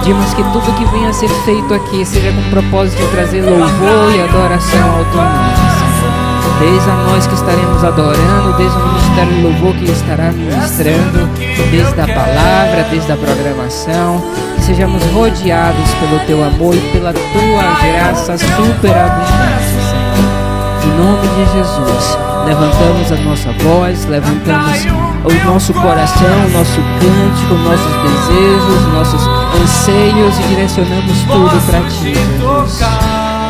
Pedimos que tudo que venha a ser feito aqui seja com o propósito de trazer louvor e adoração ao teu nome, Senhor. Desde a nós que estaremos adorando, desde o Ministério do Louvor que estará ministrando, desde a palavra, desde a programação, que sejamos rodeados pelo teu amor e pela tua graça superabundante, Senhor. Em nome de Jesus, levantamos a nossa voz, levantamos o nosso coração, o nosso cântico, nossos desejos, nossos anseios e direcionamos tudo para ti, Jesus.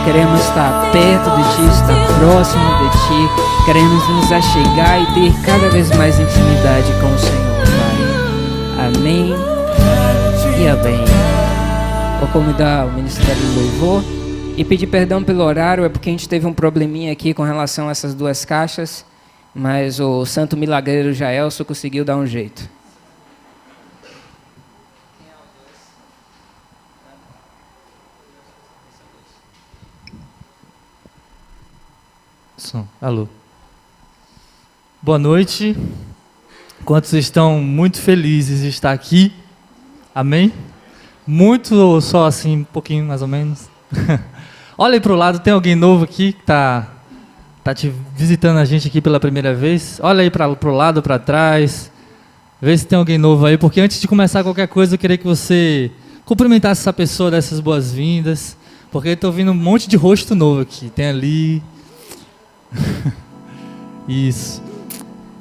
Queremos estar perto de ti, estar próximo de ti, queremos nos achegar e ter cada vez mais intimidade com o Senhor, Pai. Amém e amém. Vou convidar o Ministério do Louvor e pedir perdão pelo horário, é porque a gente teve um probleminha aqui com relação a essas duas caixas, mas o santo milagreiro Jaelso conseguiu dar um jeito. Alô. Boa noite. Quantos estão muito felizes de estar aqui? Amém? Muito ou só assim, um pouquinho mais ou menos? Olha aí para o lado, tem alguém novo aqui que está te visitando a gente aqui pela primeira vez? Olha aí para o lado, para trás. Vê se tem alguém novo aí, porque antes de começar qualquer coisa, eu queria que você cumprimentasse essa pessoa, dessas boas-vindas, porque eu estou vendo um monte de rosto novo aqui. Tem ali... Isso.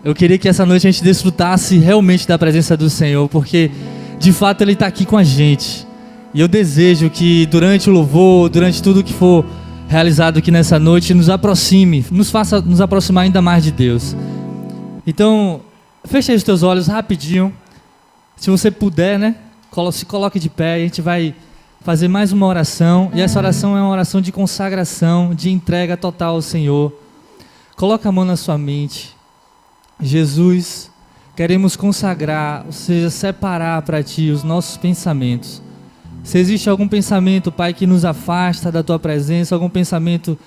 Eu queria que essa noite a gente desfrutasse realmente da presença do Senhor, porque de fato Ele está aqui com a gente. E eu desejo que durante o louvor, durante tudo que for realizado aqui nessa noite, nos aproxime, nos faça nos aproximar ainda mais de Deus. Então, feche aí os teus olhos rapidinho. Se você puder, né? Se coloque de pé, a gente vai fazer mais uma oração. E essa oração é uma oração de consagração, de entrega total ao Senhor. Coloca a mão na sua mente. Jesus, queremos consagrar, ou seja, separar para Ti os nossos pensamentos. Se existe algum pensamento, Pai, que nos afasta da Tua presença, algum pensamento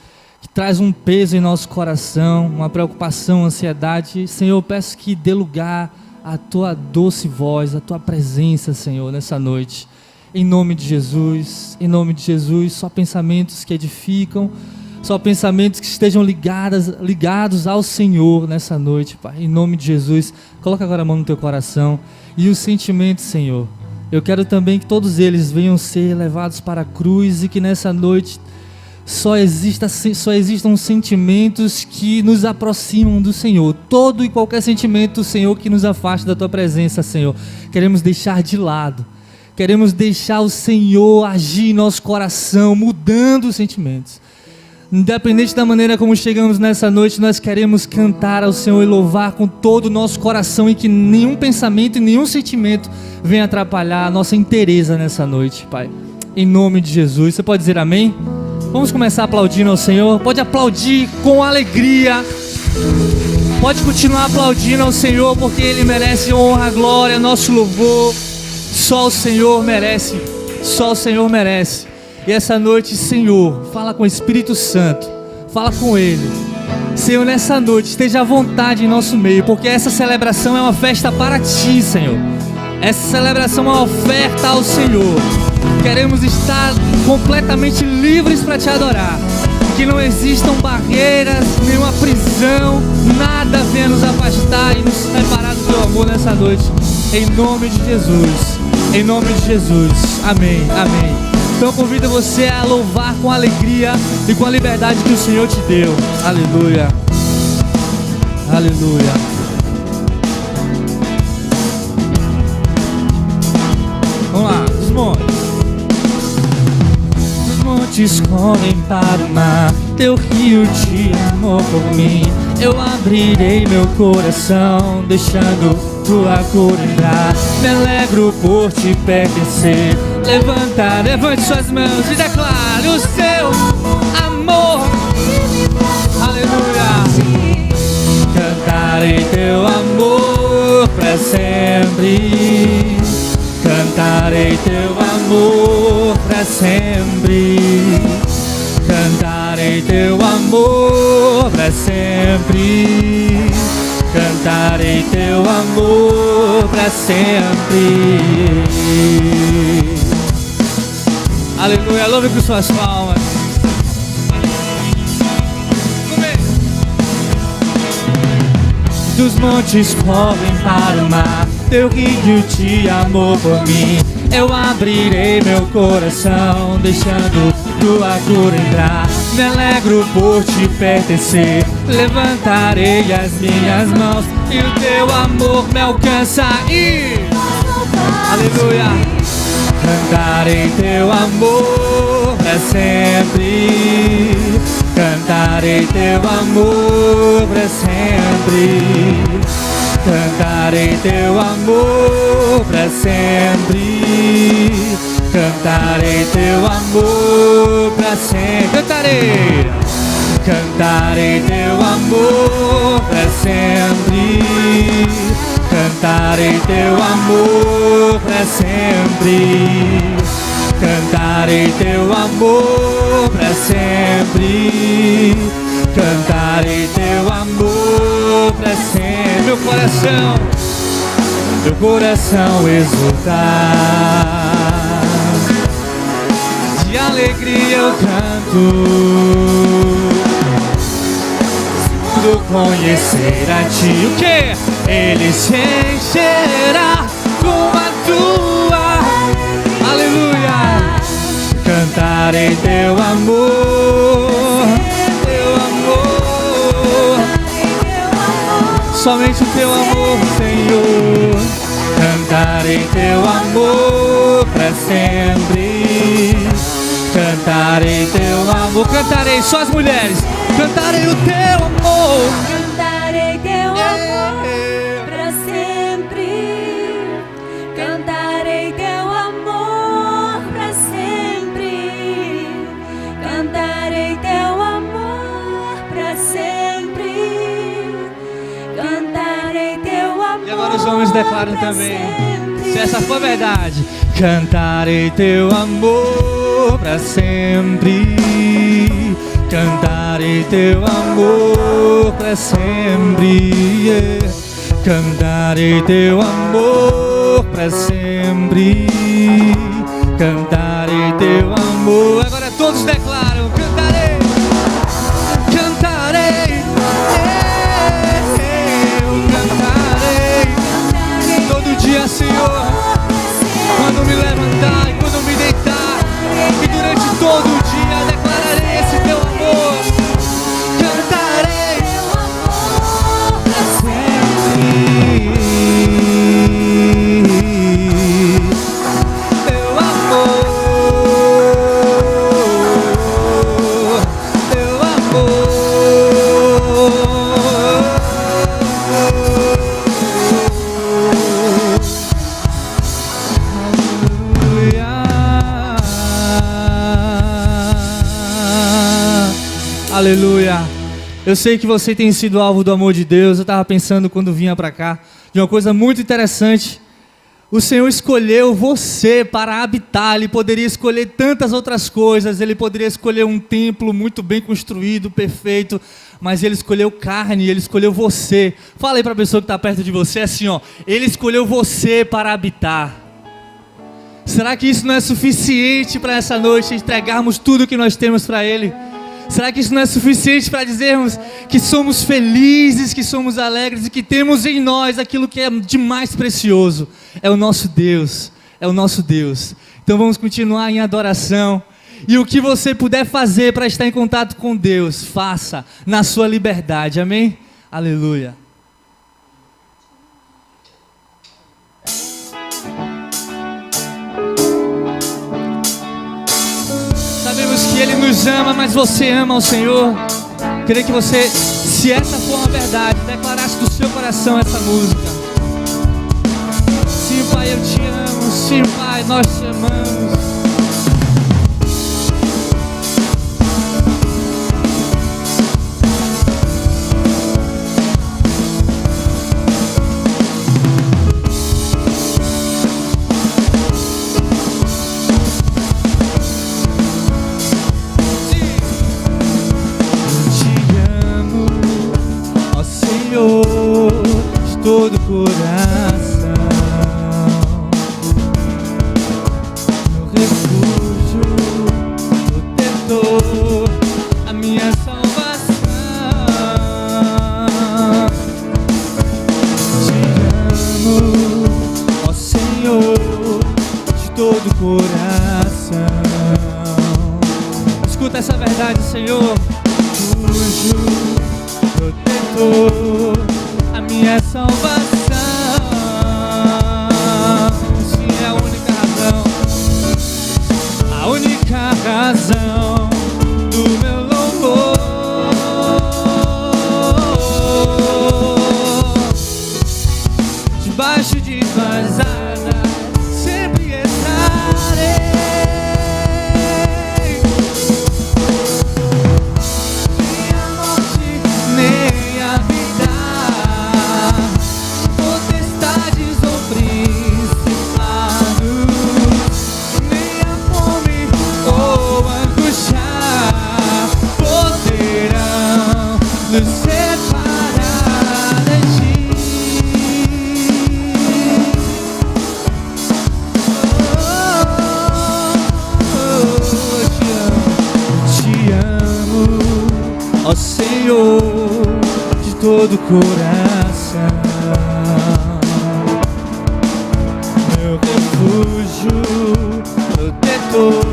que traz um peso em nosso coração, uma preocupação, uma ansiedade, Senhor, eu peço que dê lugar à Tua doce voz, à Tua presença, Senhor, nessa noite. Em nome de Jesus, só pensamentos que edificam, só pensamentos que estejam ligados ao Senhor nessa noite, Pai. Em nome de Jesus, coloca agora a mão no teu coração. E os sentimentos, Senhor, eu quero também que todos eles venham ser levados para a cruz e que nessa noite só existam sentimentos que nos aproximam do Senhor. Todo e qualquer sentimento, Senhor, que nos afaste da Tua presença, Senhor, queremos deixar de lado. Queremos deixar o Senhor agir em nosso coração, mudando os sentimentos. Independente da maneira como chegamos nessa noite, nós queremos cantar ao Senhor e louvar com todo o nosso coração e que nenhum pensamento e nenhum sentimento venha atrapalhar a nossa inteireza nessa noite, Pai. Em nome de Jesus. Você pode dizer amém? Vamos começar aplaudindo ao Senhor. Pode aplaudir com alegria. Pode continuar aplaudindo ao Senhor, porque Ele merece honra, glória, nosso louvor. Só o Senhor merece. Só o Senhor merece. E essa noite, Senhor, fala com o Espírito Santo, fala com Ele. Senhor, nessa noite, esteja à vontade em nosso meio, porque essa celebração é uma festa para Ti, Senhor. Essa celebração é uma oferta ao Senhor. Queremos estar completamente livres para Te adorar. Que não existam barreiras, nenhuma prisão, nada venha nos afastar e nos separar do Teu amor nessa noite. Em nome de Jesus. Em nome de Jesus. Amém. Amém. Então convido você a louvar com alegria e com a liberdade que o Senhor te deu. Aleluia. Aleluia. Vamos lá, os montes. Os montes correm para o mar, Teu rio de amor por mim. Eu abrirei meu coração, deixando Tua cor entrar. Me alegro por Te pertencer. Levante suas mãos e declare o Seu amor. Aleluia. Cantarei Teu amor para sempre. Cantarei Teu amor para sempre. Cantarei Teu amor para sempre. Cantarei Teu amor para sempre. Aleluia, louve com suas palmas. Dos montes correm para o mar, teu rio de amor por mim. Eu abrirei meu coração, deixando tua cura entrar. Me alegro por te pertencer, levantarei as minhas mãos e o teu amor me alcança. E aleluia, cantarei teu amor pra sempre. Cantarei teu amor pra sempre. Cantarei teu amor pra sempre. Cantarei teu amor pra sempre. Cantarei. Cantarei teu amor pra sempre. Cantarei teu amor pra sempre. Cantarei teu amor pra sempre. Cantarei teu amor pra sempre. Meu coração exultar. De alegria eu canto. Do conhecer a ti, o que? Ele se encherá com a tua. Aleluia. Cantarei teu amor, teu amor, somente o teu amor, Senhor. Cantarei teu amor pra sempre. Cantarei teu amor, cantarei só as mulheres. Cantarei o teu amor. Cantarei teu amor pra sempre. Cantarei teu amor pra sempre. Cantarei teu amor pra sempre. Cantarei teu amor. E agora os homens declaram também, se essa for verdade. Cantarei teu amor pra sempre. Cantarei teu amor pra sempre. Yeah. Cantarei teu amor pra sempre. Cantarei teu amor. Agora todos declaram: cantarei, cantarei, eu cantarei todo dia, Senhor. Quando me levantar e quando me deitar, e durante todo o dia declararei esse teu amor. Cantarei Teu amor pra sempre. Teu amor, teu amor. Aleluia. Eu sei que você tem sido alvo do amor de Deus. Eu estava pensando quando vinha para cá de uma coisa muito interessante. O Senhor escolheu você para habitar. Ele poderia escolher tantas outras coisas. Ele poderia escolher um templo muito bem construído, perfeito. Mas Ele escolheu carne, Ele escolheu você. Fala aí para a pessoa que está perto de você assim, ó. Ele escolheu você para habitar. Será que isso não é suficiente para essa noite entregarmos tudo que nós temos para Ele? Será que isso não é suficiente para dizermos que somos felizes, que somos alegres e que temos em nós aquilo que é de mais precioso? É o nosso Deus, é o nosso Deus. Então vamos continuar em adoração. E o que você puder fazer para estar em contato com Deus, faça na sua liberdade, amém? Aleluia. Sabemos que Ele nos ama, mas você ama o Senhor. Queria que você, se essa for uma verdade, declarasse do seu coração essa música. Sim, Pai, eu te amo. Sim, Pai, nós te amamos. De todo coração, meu refúgio coração. Escuta essa verdade, Senhor. Refúgio, protetor, a minha salvação. Sim, é a única razão do meu louvor. Debaixo de tuas asas sempre estarei. Nem a morte, nem a vida, potestades ou principados, nem a fome ou angústia poderão nos separar de ti. Te amo, ó Senhor, de todo o coração. Meu refúgio, protetor,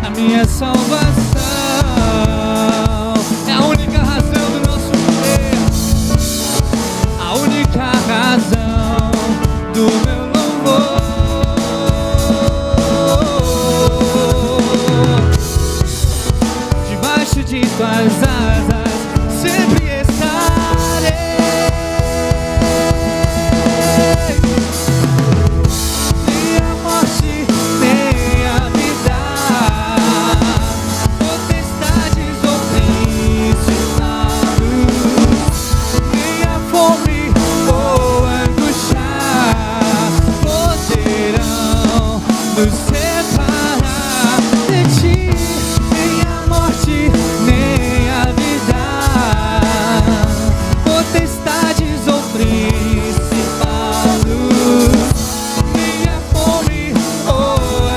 a minha salvação. É a única razão do nosso viver, a única razão do meu louvor. Debaixo de tuas asas sempre estarei. Nem a morte, nem a vida, potestades ou principados, nem a fome ou angústia poderão nos separar de ti. Nem a morte, nem a vida, potestades ou principados, nem a fome ou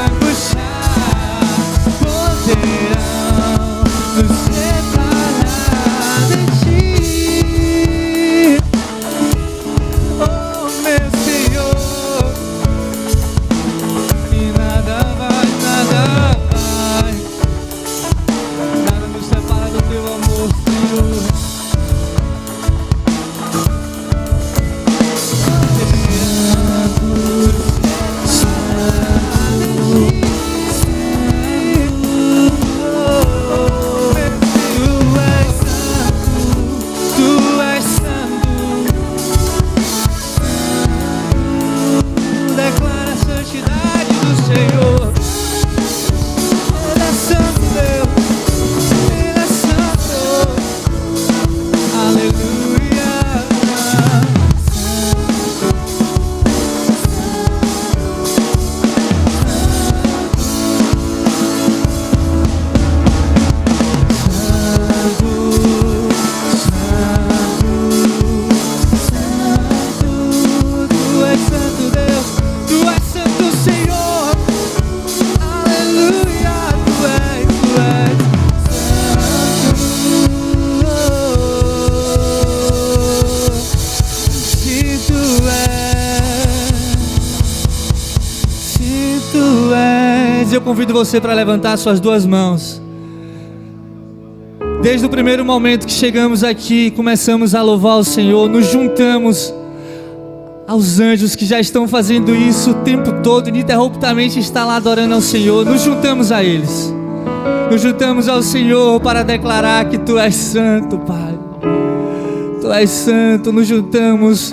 angústia poderão nos separar de ti. Oh, meu Senhor, e nada vai, nada nos separa do teu amor, Senhor. Tu és santo, declara a santidade do Senhor. Ele é santo, Deus, Ele é santo, aleluia. Tu és santo, Deus, Tu és santo, Senhor, aleluia. Tu és santo. Se Tu és, eu convido você para levantar suas duas mãos. Desde o primeiro momento que chegamos aqui, começamos a louvar o Senhor, nos juntamos aos anjos que já estão fazendo isso o tempo todo, ininterruptamente está lá adorando ao Senhor. Nos juntamos a eles, nos juntamos ao Senhor para declarar que Tu és santo, Pai. Tu és santo. Nos juntamos,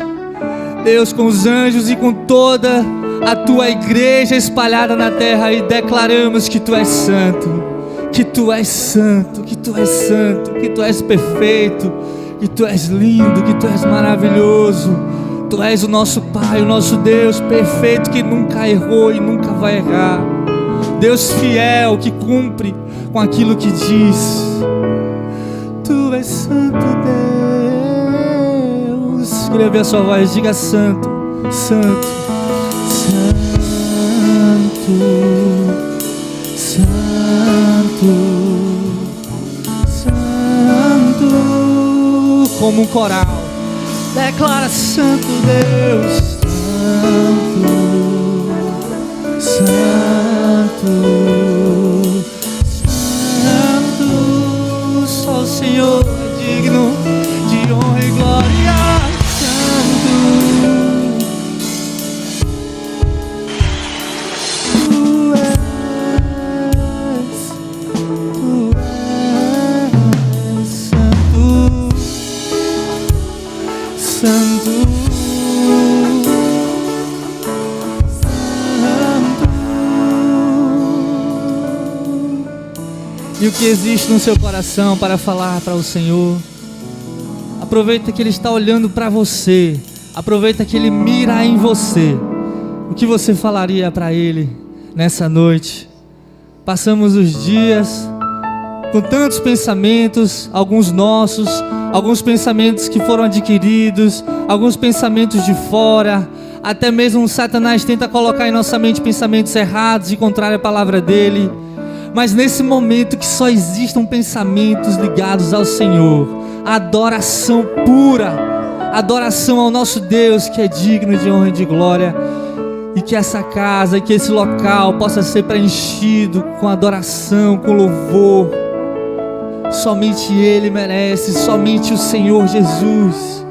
Deus, com os anjos e com toda a Tua igreja espalhada na terra e declaramos que Tu és santo, que Tu és santo, que Tu és santo, que Tu és perfeito, que Tu és lindo, que Tu és maravilhoso. Tu és o nosso Pai, o nosso Deus perfeito, que nunca errou e nunca vai errar. Deus fiel, que cumpre com aquilo que diz. Tu és santo, Deus. Queria ver a sua voz, diga santo, santo, santo, santo, santo. Como um coral, declara santo, Deus, santo, santo. e o que existe no seu coração para falar para o Senhor. Aproveita que Ele está olhando para você. Aproveita que Ele mira em você. O que você falaria para Ele nessa noite? Passamos os dias com tantos pensamentos, alguns nossos, alguns pensamentos que foram adquiridos, alguns pensamentos de fora. Até mesmo Satanás tenta colocar em nossa mente pensamentos errados e contrários à palavra dele. Mas nesse momento que só existam pensamentos ligados ao Senhor, adoração pura, adoração ao nosso Deus que é digno de honra e de glória, e que essa casa, que esse local possa ser preenchido com adoração, com louvor. Somente Ele merece, somente o Senhor Jesus.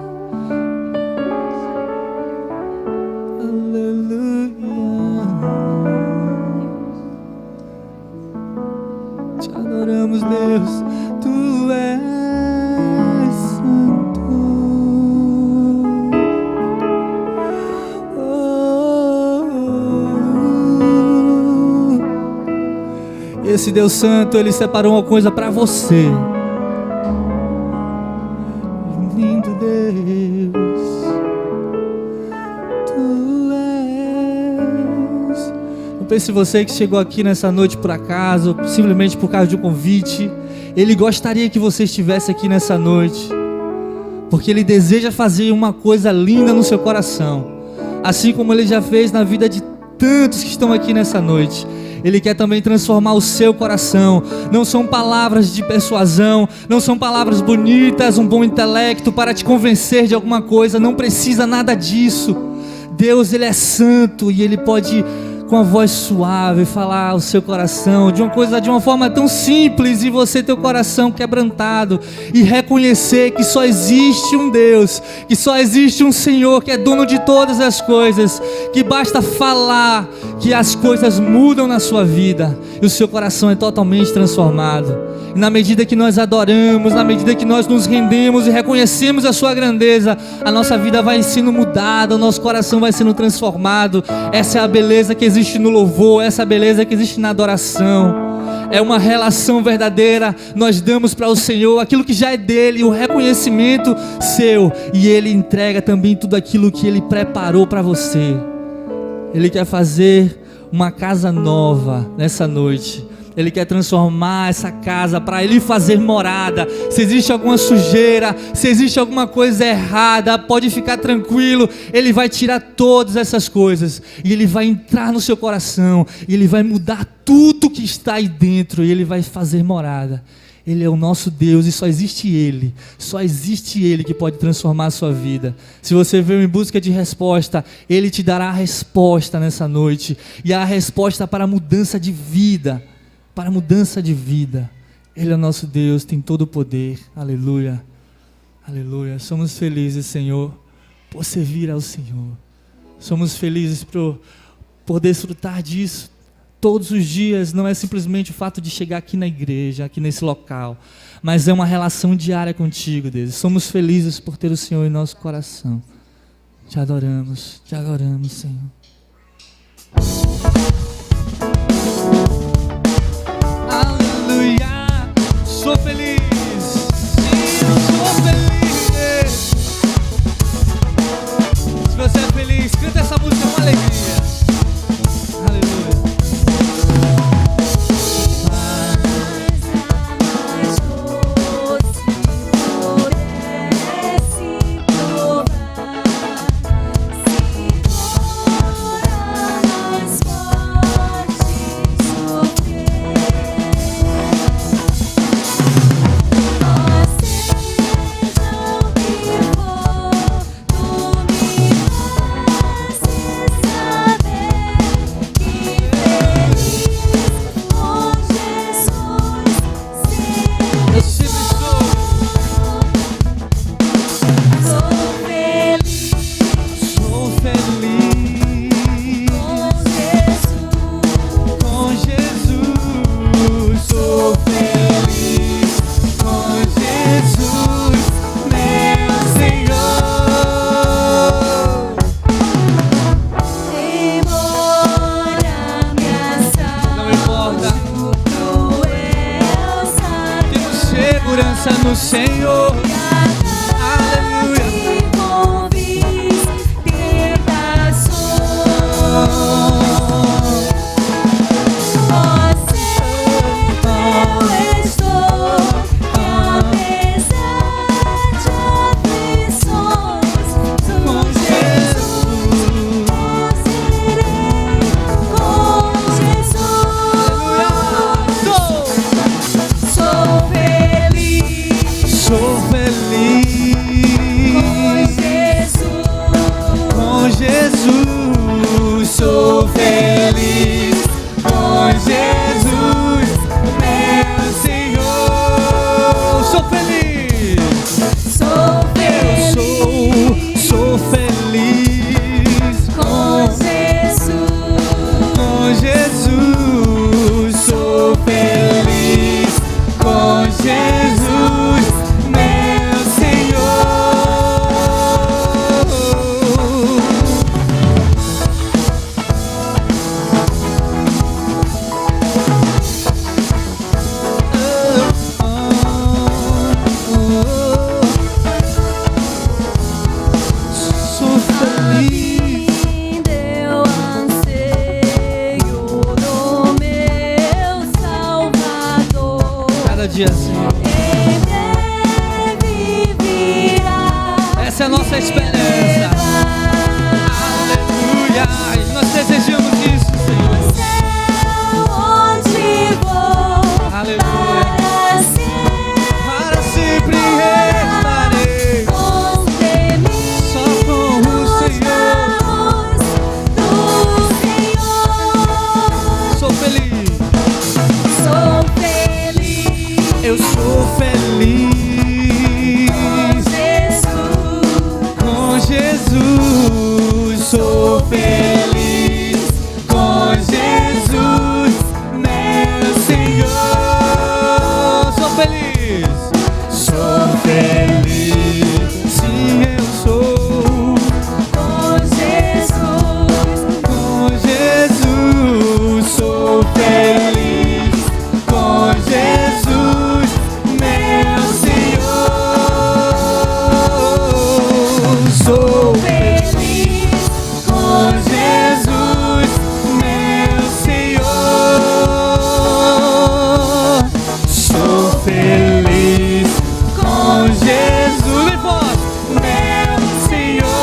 Adoramos, Deus, Tu és santo. Esse Deus santo, Ele separou uma coisa para você. Lindo Deus, Tu és. Não pense você que chegou aqui nessa noite por acaso, simplesmente por causa de um convite. Ele gostaria que você estivesse aqui nessa noite, porque Ele deseja fazer uma coisa linda no seu coração, assim como Ele já fez na vida de tantos que estão aqui nessa noite. Ele quer também transformar o seu coração. Não são palavras de persuasão, não são palavras bonitas, um bom intelecto para te convencer de alguma coisa. Não precisa nada disso. Deus, Ele é santo e Ele pode, com a voz suave, falar ao seu coração de uma forma tão simples, e você ter o coração quebrantado e reconhecer que só existe um Deus, que só existe um Senhor que é dono de todas as coisas, que basta falar que as coisas mudam na sua vida e o seu coração é totalmente transformado. E na medida que nós adoramos, na medida que nós nos rendemos e reconhecemos a sua grandeza, a nossa vida vai sendo mudada, o nosso coração vai sendo transformado. Essa é a beleza que existe no louvor, essa é a beleza que existe na adoração. É uma relação verdadeira. Nós damos para o Senhor aquilo que já é dele, o reconhecimento seu, e Ele entrega também tudo aquilo que Ele preparou para você. Ele quer fazer uma casa nova nessa noite. Ele quer transformar essa casa para Ele fazer morada. Se existe alguma sujeira, se existe alguma coisa errada, pode ficar tranquilo. Ele vai tirar todas essas coisas e Ele vai entrar no seu coração e Ele vai mudar tudo que está aí dentro e Ele vai fazer morada. Ele é o nosso Deus e só existe Ele que pode transformar a sua vida. Se você veio em busca de resposta, Ele te dará a resposta nessa noite, e a resposta para a mudança de vida. Para a mudança de vida. Ele é o nosso Deus, tem todo o poder. Aleluia, aleluia. Somos felizes, Senhor, por servir ao Senhor. Somos felizes por desfrutar disso todos os dias. Não é simplesmente o fato de chegar aqui na igreja, aqui nesse local, mas é uma relação diária contigo, Deus. Somos felizes por ter o Senhor em nosso coração. Te adoramos, Senhor. Sou feliz, sim, eu sou feliz. Se você é feliz, canta essa música com alegria. Aleluia. esperança no Senhor. Aleluia. Sou feliz com Jesus, meu Senhor. Sou feliz. Sou feliz com Jesus. Sou feliz com Jesus, meu dia assim. Essa é a nossa esperança. Aleluia. Nós desejamos isso, Senhor. Aleluia. Para sempre estarei só com o Senhor. Sou feliz. Eu sou feliz com Jesus, sou feliz com Jesus, meu Senhor. Sou feliz, sim eu sou. Com Jesus, sou feliz com Jesus. Sou feliz com Jesus, meu Senhor. Sou feliz com Jesus, bem forte, meu Senhor.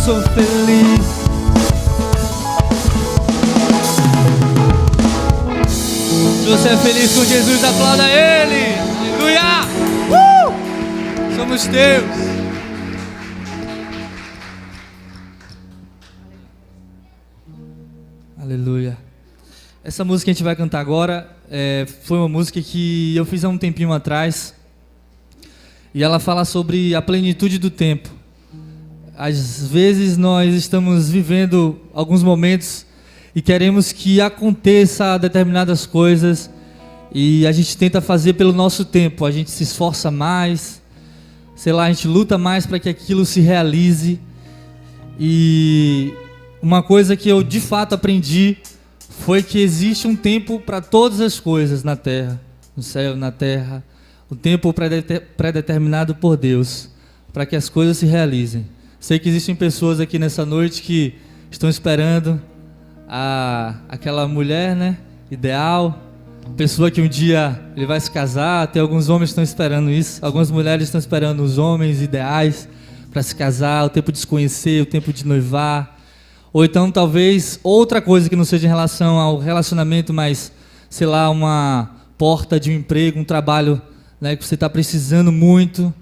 Sou feliz. Se você é feliz com Jesus, aplauda Ele. Aleluia! Somos teus. Aleluia. Essa música que a gente vai cantar agora foi uma música que eu fiz há um tempinho atrás. E ela fala sobre a plenitude do tempo. Às vezes nós estamos vivendo alguns momentos e queremos que aconteça determinadas coisas e a gente tenta fazer pelo nosso tempo, a gente se esforça mais, sei lá, a gente luta mais para que aquilo se realize. E uma coisa que eu de fato aprendi foi que existe um tempo para todas as coisas na terra, no céu, na terra, um tempo pré-determinado por Deus para que as coisas se realizem. Sei que existem pessoas aqui nessa noite que estão esperando aquela mulher, né, ideal, pessoa que um dia ele vai se casar. Tem alguns homens que estão esperando isso, algumas mulheres estão esperando os homens ideais para se casar, o tempo de se conhecer, o tempo de noivar, ou então talvez outra coisa que não seja em relação ao relacionamento, mas sei lá, uma porta de um emprego, um trabalho, né, que você está precisando muito.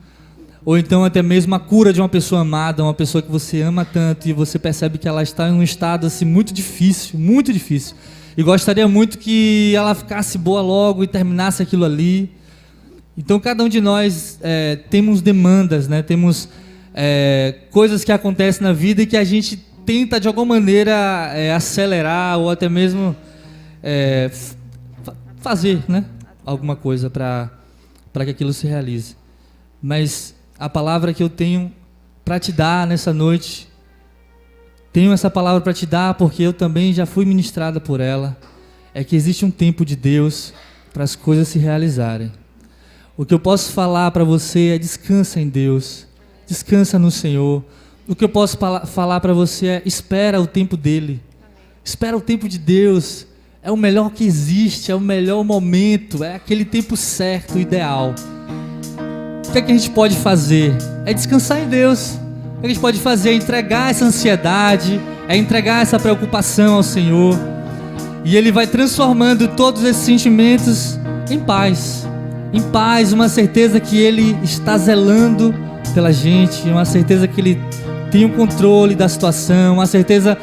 Ou então até mesmo a cura de uma pessoa amada, uma pessoa que você ama tanto e você percebe que ela está em um estado assim muito difícil, e gostaria muito que ela ficasse boa logo e terminasse aquilo ali. Então cada um de nós temos demandas, né? Temos coisas que acontecem na vida e que a gente tenta de alguma maneira acelerar ou até mesmo fazer, né, alguma coisa para que aquilo se realize. Mas a palavra que eu tenho para te dar nessa noite. Tenho essa palavra para te dar porque eu também já fui ministrada por ela. É que existe um tempo de Deus para as coisas se realizarem. O que eu posso falar para você é descansa em Deus, descansa no Senhor. O que eu posso falar para você é espera o tempo dele, espera o tempo de Deus. É o melhor que existe, é o melhor momento, é aquele tempo certo, ideal. O que é que a gente pode fazer? É descansar em Deus. O que a gente pode fazer é entregar essa ansiedade, é entregar essa preocupação ao Senhor. E Ele vai transformando todos esses sentimentos em paz. Em paz, uma certeza que Ele está zelando pela gente, uma certeza que Ele tem o controle da situação, uma certeza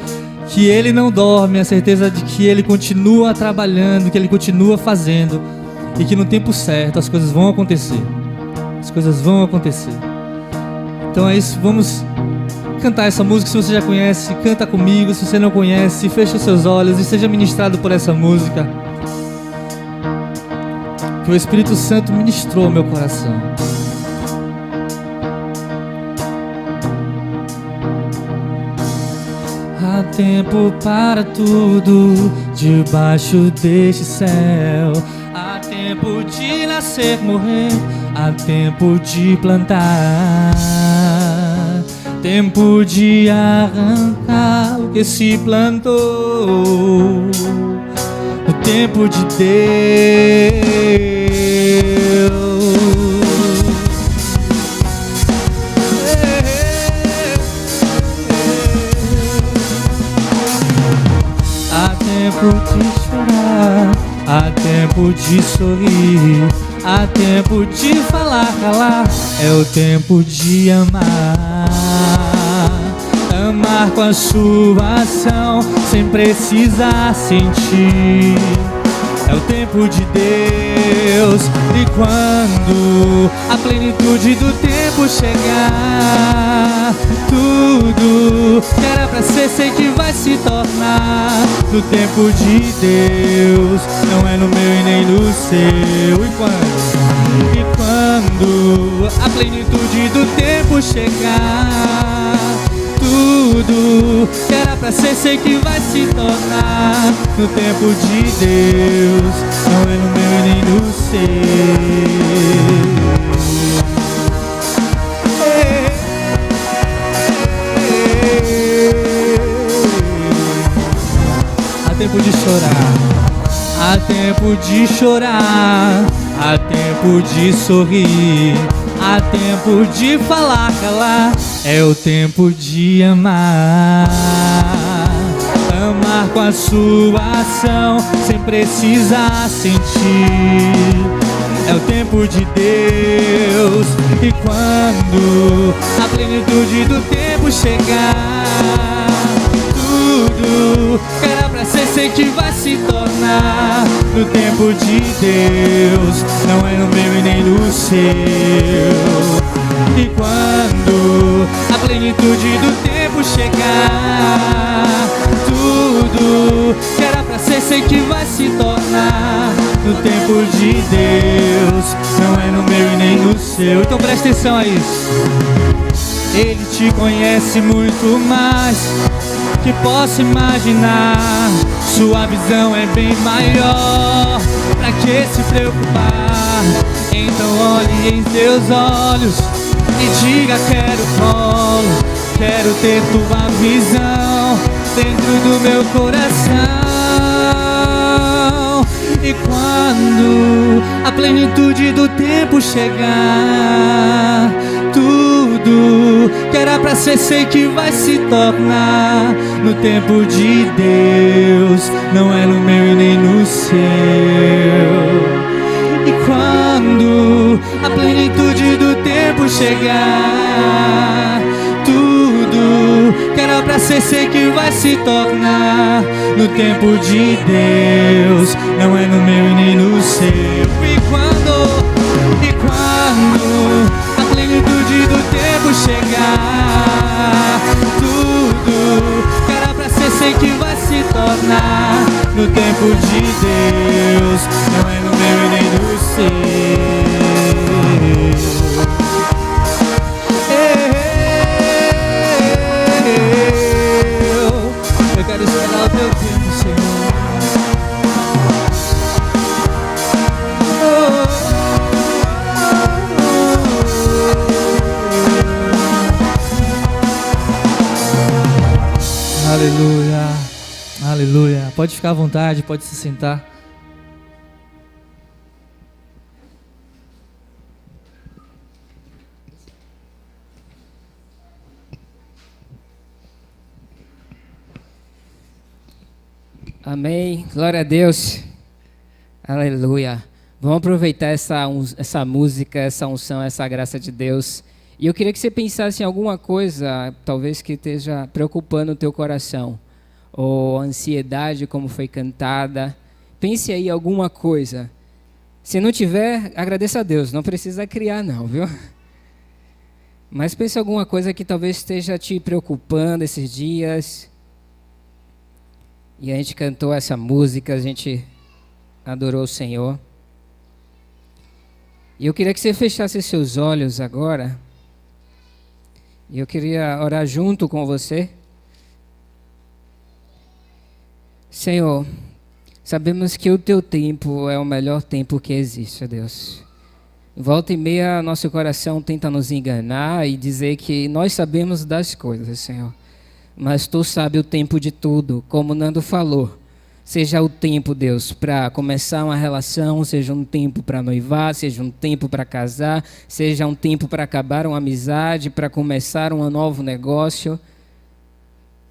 que Ele não dorme, a certeza de que Ele continua trabalhando, que Ele continua fazendo e que no tempo certo as coisas vão acontecer. As coisas vão acontecer. Então é isso, vamos cantar essa música. Se você já conhece, canta comigo. Se você não conhece, feche os seus olhos e seja ministrado por essa música que o Espírito Santo ministrou ao meu coração. Há tempo para tudo debaixo deste céu. Há tempo de nascer, morrer. Há tempo de plantar. Tempo de arrancar o que se plantou. O tempo de Deus. Há tempo de chorar, há tempo de sorrir, há tempo de falar, calar. É o tempo de amar. Amar com a sua ação, sem precisar sentir. É o tempo de Deus. E quando a plenitude do tempo chegar, tudo que era pra ser, sei que vai se tornar no tempo de Deus. Não é no meu e nem no seu. E quando a plenitude do tempo chegar, tudo que era pra ser, sei que vai se tornar no tempo de Deus. Não é no meu e nem no seu. Há tempo de chorar, há tempo de chorar, há tempo de sorrir, há tempo de falar, calar. É o tempo de amar. Amar com a sua ação, sem precisar sentir. É o tempo de Deus. E quando a plenitude do tempo chegar, tudo que era pra ser, sei que vai se tornar no tempo de Deus. Não é no meu e nem no seu. E quando a plenitude do tempo chegar, tudo que era pra ser, sei que vai se tornar no tempo de Deus. Não é no meu e nem no seu. Então presta atenção a isso. Ele te conhece muito mais que posso imaginar. Sua visão é bem maior. Pra que se preocupar? Então olhe em teus olhos e diga: quero colo, quero ter tua visão dentro do meu coração. E quando a plenitude do tempo chegar, tudo que era pra ser, sei que vai se tornar no tempo de Deus. Não é no meu e nem no seu. E quando a plenitude do tempo chegar, tudo que era pra ser, sei que vai se tornar no tempo de Deus. Não é no meu e nem no seu. E quando a plenitude do tempo chegar, tudo que era pra ser, sei que vai se tornar no tempo de Deus. Não é no meu e nem no seu. Aleluia. Aleluia. Pode ficar à vontade, pode se sentar. Amém. Glória a Deus. Aleluia. Vamos aproveitar essa música, essa unção, essa graça de Deus. E eu queria que você pensasse em alguma coisa, talvez que esteja preocupando o teu coração. Ou ansiedade, como foi cantada. Pense aí em alguma coisa. Se não tiver, agradeça a Deus. Não precisa criar não, viu? Mas pense em alguma coisa que talvez esteja te preocupando esses dias. E a gente cantou essa música, a gente adorou o Senhor. E eu queria que você fechasse seus olhos agora. E eu queria orar junto com você. Senhor, sabemos que o teu tempo é o melhor tempo que existe, Deus. Volta e meia, nosso coração tenta nos enganar e dizer que nós sabemos das coisas, Senhor. Mas tu sabe o tempo de tudo, como o Nando falou. Seja o tempo, Deus, para começar uma relação, seja um tempo para noivar, seja um tempo para casar, seja um tempo para acabar uma amizade, para começar um novo negócio.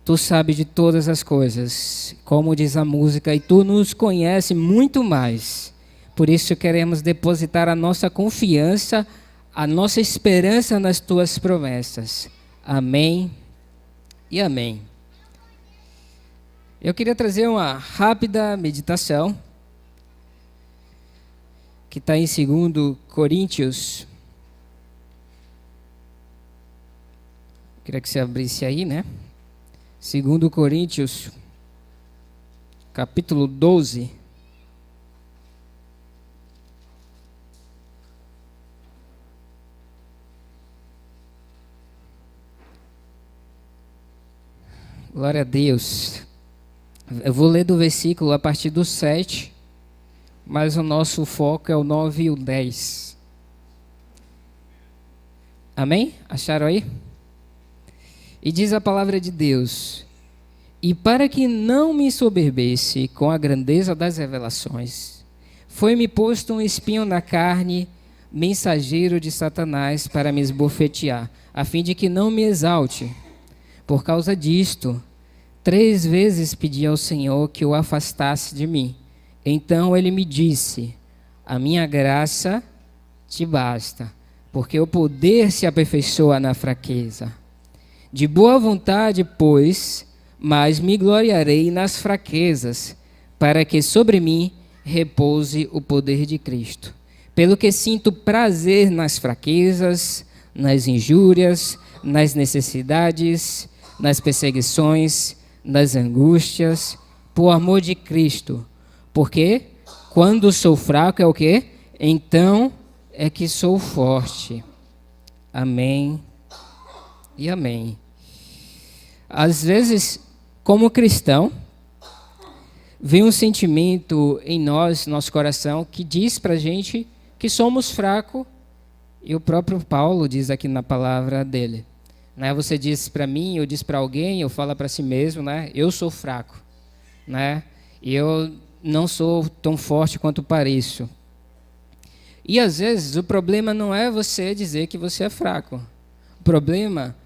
Tu sabe de todas as coisas, como diz a música, e tu nos conhece muito mais. Por isso queremos depositar a nossa confiança, a nossa esperança nas tuas promessas. Amém. E amém. Eu queria trazer uma rápida meditação que está em 2 Coríntios. Queria que você abrisse aí, né? 2 Coríntios, capítulo 12. Glória a Deus. Eu vou ler do versículo a partir do 7, mas o nosso foco é o 9 e o 10. Amém? Acharam aí? E diz a palavra de Deus: e para que não me ensoberbesse com a grandeza das revelações, foi-me posto um espinho na carne, mensageiro de Satanás, para me esbofetear, a fim de que não me exalte. Por causa disto, 3 vezes pedi ao Senhor que o afastasse de mim. Então ele me disse: a minha graça te basta, porque o poder se aperfeiçoa na fraqueza. De boa vontade, pois, mas me gloriarei nas fraquezas, para que sobre mim repouse o poder de Cristo. Pelo que sinto prazer nas fraquezas, nas injúrias, nas necessidades, nas perseguições, nas angústias, por amor de Cristo. Porque quando sou fraco é o quê? Então é que sou forte. Amém e amém. Às vezes, como cristão, vem um sentimento em nós, nosso coração, que diz pra gente que somos fracos, e o próprio Paulo diz aqui na palavra dele. Né? Você diz para mim, eu diz para alguém, eu falo para si mesmo, né? Eu sou fraco, né? E eu não sou tão forte quanto pareço. E às vezes o problema não é você dizer que você é fraco. O problema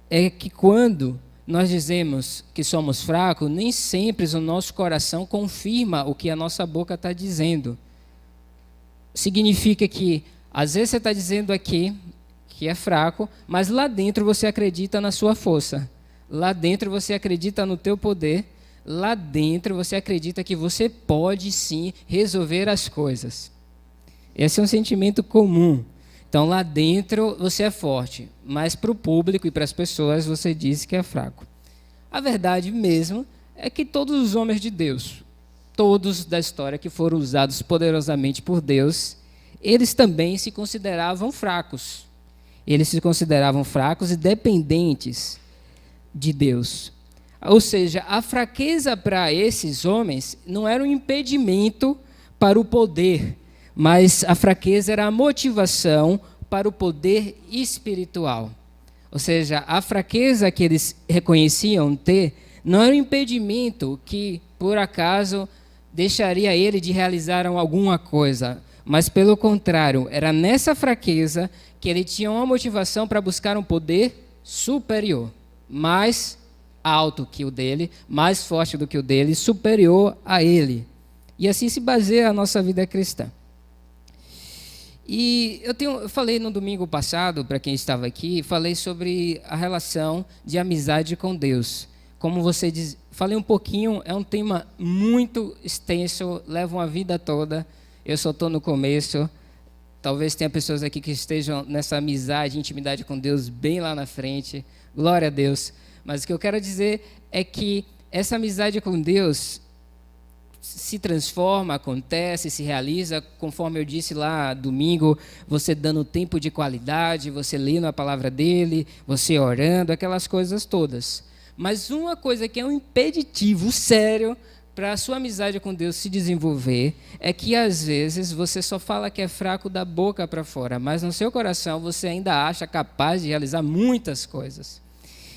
é que quando nós dizemos que somos fracos, nem sempre o nosso coração confirma o que a nossa boca está dizendo. Significa que às vezes você está dizendo aqui que é fraco, mas lá dentro você acredita na sua força. Lá dentro você acredita no teu poder. Lá dentro você acredita que você pode sim resolver as coisas. Esse é um sentimento comum. Então lá dentro você é forte, mas para o público e para as pessoas você diz que é fraco. A verdade mesmo é que todos os homens de Deus, todos da história que foram usados poderosamente por Deus, eles também se consideravam fracos. Eles se consideravam fracos e dependentes de Deus. Ou seja, a fraqueza para esses homens não era um impedimento para o poder, mas a fraqueza era a motivação para o poder espiritual. Ou seja, a fraqueza que eles reconheciam ter Não era um impedimento que, por acaso, deixaria ele de realizar alguma coisa, mas pelo contrário, era nessa fraqueza que ele tinha uma motivação para buscar um poder superior, mais alto que o dele, mais forte do que o dele, superior a ele. E assim se baseia a nossa vida cristã. E eu falei no domingo passado, para quem estava aqui, falei sobre a relação de amizade com Deus. Como você diz, falei um pouquinho, é um tema muito extenso, leva uma vida toda. Eu só estou no começo. Talvez tenha pessoas aqui que estejam nessa amizade, intimidade com Deus bem lá na frente. Glória a Deus. Mas o que eu quero dizer é que essa amizade com Deus se transforma, acontece, se realiza, conforme eu disse lá domingo, você dando tempo de qualidade, você lendo a palavra dele, você orando, aquelas coisas todas. Mas uma coisa que é um impeditivo sério para a sua amizade com Deus se desenvolver é que às vezes você só fala que é fraco da boca para fora, mas no seu coração você ainda acha capaz de realizar muitas coisas.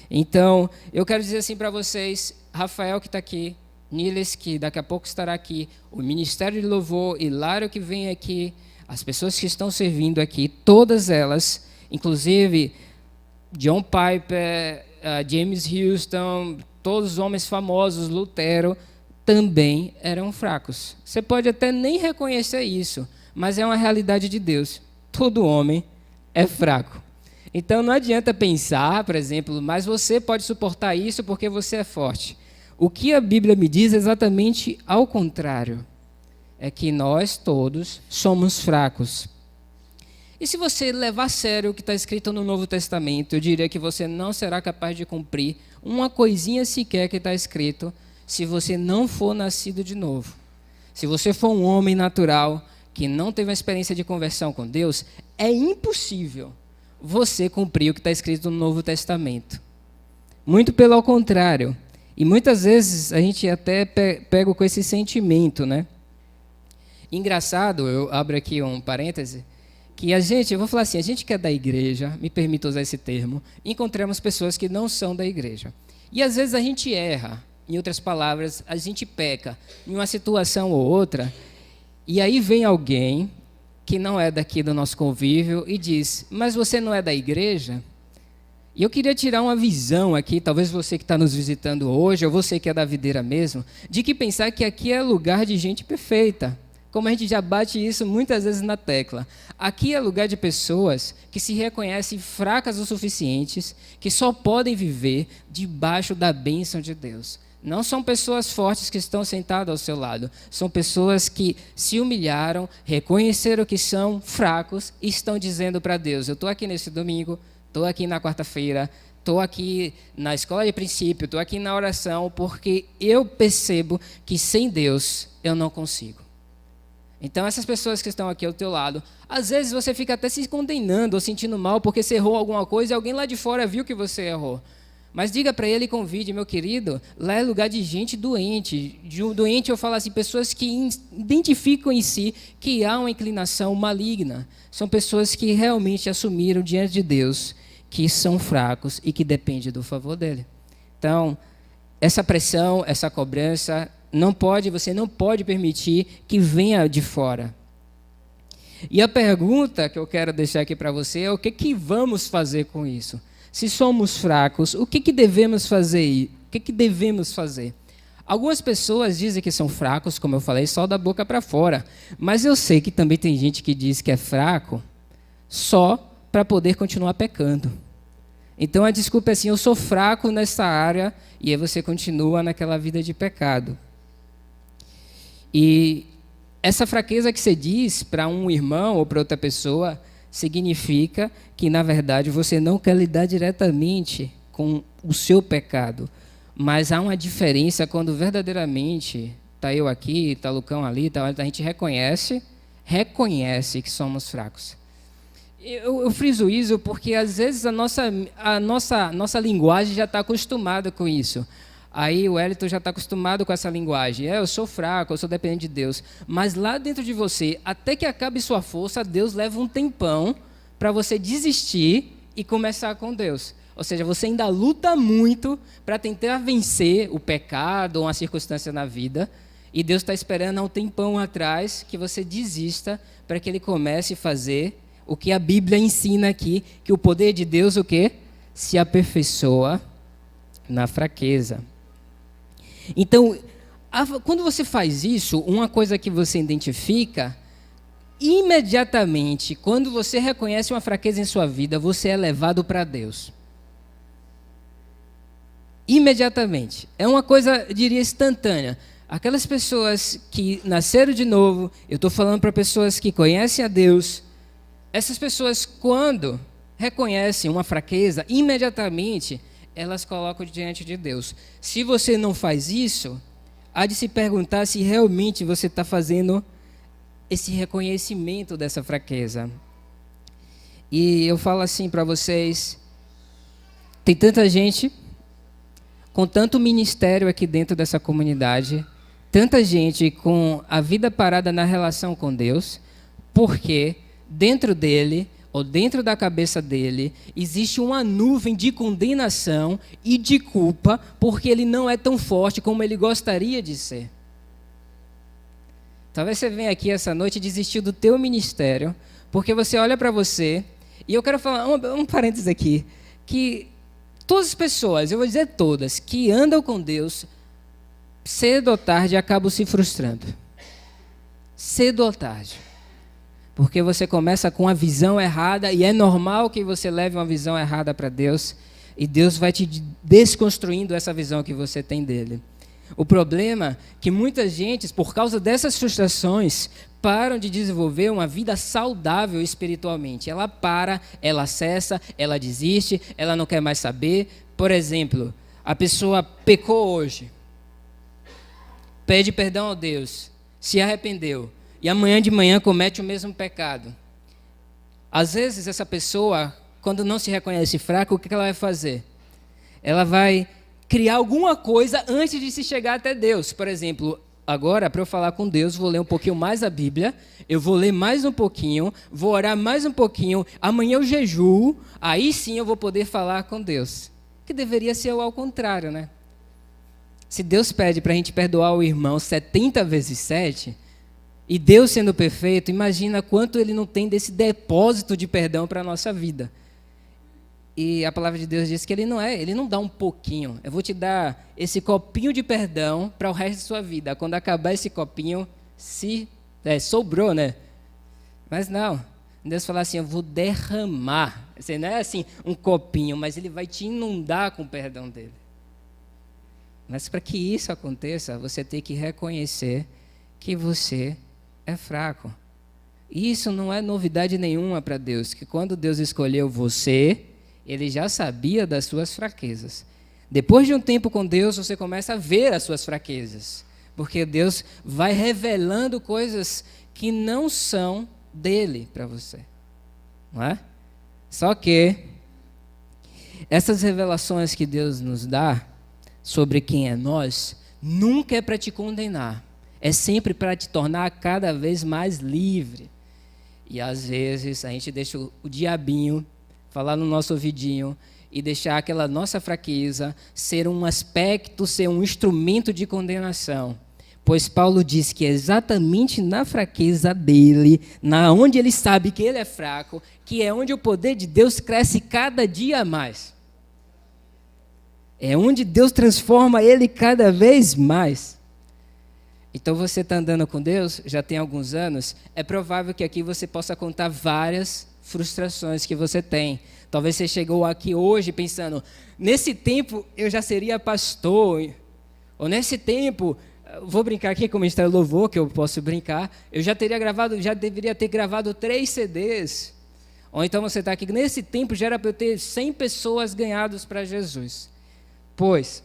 Então, eu quero dizer assim para vocês, Rafael que está aqui, Niles que daqui a pouco estará aqui, o Ministério de Louvor, Hilário que vem aqui, as pessoas que estão servindo aqui, todas elas, inclusive John Piper, James Houston, todos os homens famosos, Lutero, também eram fracos. Você pode até nem reconhecer isso, mas é uma realidade de Deus. Todo homem é fraco. Então não adianta pensar, por exemplo, mas você pode suportar isso porque você é forte. O que a Bíblia me diz é exatamente ao contrário. É que nós todos somos fracos. E se você levar a sério o que está escrito no Novo Testamento, eu diria que você não será capaz de cumprir uma coisinha sequer que está escrito se você não for nascido de novo. Se você for um homem natural que não teve uma experiência de conversão com Deus, é impossível você cumprir o que está escrito no Novo Testamento. Muito pelo contrário. E muitas vezes a gente até pega com esse sentimento, né? Engraçado, eu abro aqui um parêntese, que eu vou falar assim, a gente que é da igreja, me permito usar esse termo, encontramos pessoas que não são da igreja. E às vezes a gente erra, em outras palavras, a gente peca em uma situação ou outra, e aí vem alguém que não é daqui do nosso convívio e diz, mas você não é da igreja? E eu queria tirar uma visão aqui, talvez você que está nos visitando hoje, ou você que é da videira mesmo, de que pensar que aqui é lugar de gente perfeita. Como a gente já bate isso muitas vezes na tecla. Aqui é lugar de pessoas que se reconhecem fracas o suficientes, que só podem viver debaixo da bênção de Deus. Não são pessoas fortes que estão sentadas ao seu lado. São pessoas que se humilharam, reconheceram que são fracos e estão dizendo para Deus, eu estou aqui nesse domingo, estou aqui na quarta-feira, estou aqui na escola de princípio, estou aqui na oração, porque eu percebo que sem Deus eu não consigo. Então, essas pessoas que estão aqui ao teu lado, às vezes você fica até se condenando ou sentindo mal porque você errou alguma coisa e alguém lá de fora viu que você errou. Mas diga para ele e convide, meu querido, lá é lugar de gente doente. De um doente eu falo assim, pessoas que identificam em si que há uma inclinação maligna. São pessoas que realmente assumiram diante de Deus que são fracos e que dependem do favor dele. Então, essa pressão, essa cobrança, você não pode permitir que venha de fora. E a pergunta que eu quero deixar aqui para você é o que vamos fazer com isso? Se somos fracos, o que devemos fazer? O que devemos fazer? Algumas pessoas dizem que são fracos, como eu falei, só da boca para fora. Mas eu sei que também tem gente que diz que é fraco só para poder continuar pecando. Então a desculpa é assim, eu sou fraco nessa área, e aí você continua naquela vida de pecado. E essa fraqueza que você diz para um irmão ou para outra pessoa significa que, na verdade, você não quer lidar diretamente com o seu pecado. Mas há uma diferença quando verdadeiramente, está eu aqui, está Lucão ali, a gente reconhece que somos fracos. Eu friso isso porque, às vezes, a nossa linguagem já está acostumada com isso. Aí o Elton já está acostumado com essa linguagem. Eu sou fraco, eu sou dependente de Deus. Mas lá dentro de você, até que acabe sua força, Deus leva um tempão para você desistir e começar com Deus. Ou seja, você ainda luta muito para tentar vencer o pecado ou uma circunstância na vida, e Deus está esperando há um tempão atrás que você desista para que Ele comece a fazer o que a Bíblia ensina aqui, que o poder de Deus o quê? Se aperfeiçoa na fraqueza. Então, quando você faz isso, uma coisa que você identifica, imediatamente, quando você reconhece uma fraqueza em sua vida, você é levado para Deus. Imediatamente. É uma coisa, eu diria, instantânea. Aquelas pessoas que nasceram de novo, eu estou falando para pessoas que conhecem a Deus, essas pessoas, quando reconhecem uma fraqueza, imediatamente elas colocam diante de Deus. Se você não faz isso, há de se perguntar se realmente você está fazendo esse reconhecimento dessa fraqueza. E eu falo assim para vocês, tem tanta gente com tanto ministério aqui dentro dessa comunidade, tanta gente com a vida parada na relação com Deus, porque dentro dele, ou dentro da cabeça dele, existe uma nuvem de condenação e de culpa, porque ele não é tão forte como ele gostaria de ser. Talvez você venha aqui essa noite e desistiu do teu ministério, porque você olha para você, e eu quero falar um parênteses aqui, que todas as pessoas, eu vou dizer todas, que andam com Deus, cedo ou tarde acabam se frustrando. Cedo ou tarde. Porque você começa com a visão errada, e é normal que você leve uma visão errada para Deus, e Deus vai te desconstruindo essa visão que você tem dele. O problema é que muita gente, por causa dessas frustrações, param de desenvolver uma vida saudável espiritualmente. Ela para, ela cessa, ela desiste, ela não quer mais saber. Por exemplo, a pessoa pecou hoje, pede perdão a Deus, se arrependeu, e amanhã de manhã comete o mesmo pecado. Às vezes essa pessoa, quando não se reconhece fraca, o que ela vai fazer? Ela vai criar alguma coisa antes de se chegar até Deus. Por exemplo, agora, para eu falar com Deus, vou ler um pouquinho mais a Bíblia, eu vou ler mais um pouquinho, vou orar mais um pouquinho, amanhã eu jejuo, aí sim eu vou poder falar com Deus. Que deveria ser ao contrário, né? Se Deus pede para a gente perdoar o irmão 70 vezes 7, e Deus sendo perfeito, imagina quanto Ele não tem desse depósito de perdão para a nossa vida. E a palavra de Deus diz que Ele não dá um pouquinho. Eu vou te dar esse copinho de perdão para o resto da sua vida. Quando acabar esse copinho, sobrou, né? Mas não. Deus fala assim, eu vou derramar. Assim, não é assim um copinho, mas Ele vai te inundar com o perdão dEle. Mas para que isso aconteça, você tem que reconhecer que você é fraco. Isso não é novidade nenhuma para Deus, que quando Deus escolheu você, Ele já sabia das suas fraquezas. Depois de um tempo com Deus, você começa a ver as suas fraquezas, porque Deus vai revelando coisas que não são dele para você. Não é? Só que essas revelações que Deus nos dá sobre quem é nós, nunca é para te condenar. É sempre para te tornar cada vez mais livre. E às vezes a gente deixa o diabinho falar no nosso ouvidinho e deixar aquela nossa fraqueza ser um aspecto, ser um instrumento de condenação. Pois Paulo diz que é exatamente na fraqueza dele, onde ele sabe que ele é fraco, que é onde o poder de Deus cresce cada dia mais. É onde Deus transforma ele cada vez mais. Então você está andando com Deus, já tem alguns anos, é provável que aqui você possa contar várias frustrações que você tem. Talvez você chegou aqui hoje pensando, nesse tempo eu já seria pastor, ou nesse tempo, vou brincar aqui com o Ministério Louvor, que eu posso brincar, eu já deveria ter gravado 3 CDs. Ou então você está aqui, nesse tempo já era para eu ter 100 pessoas ganhadas para Jesus. Pois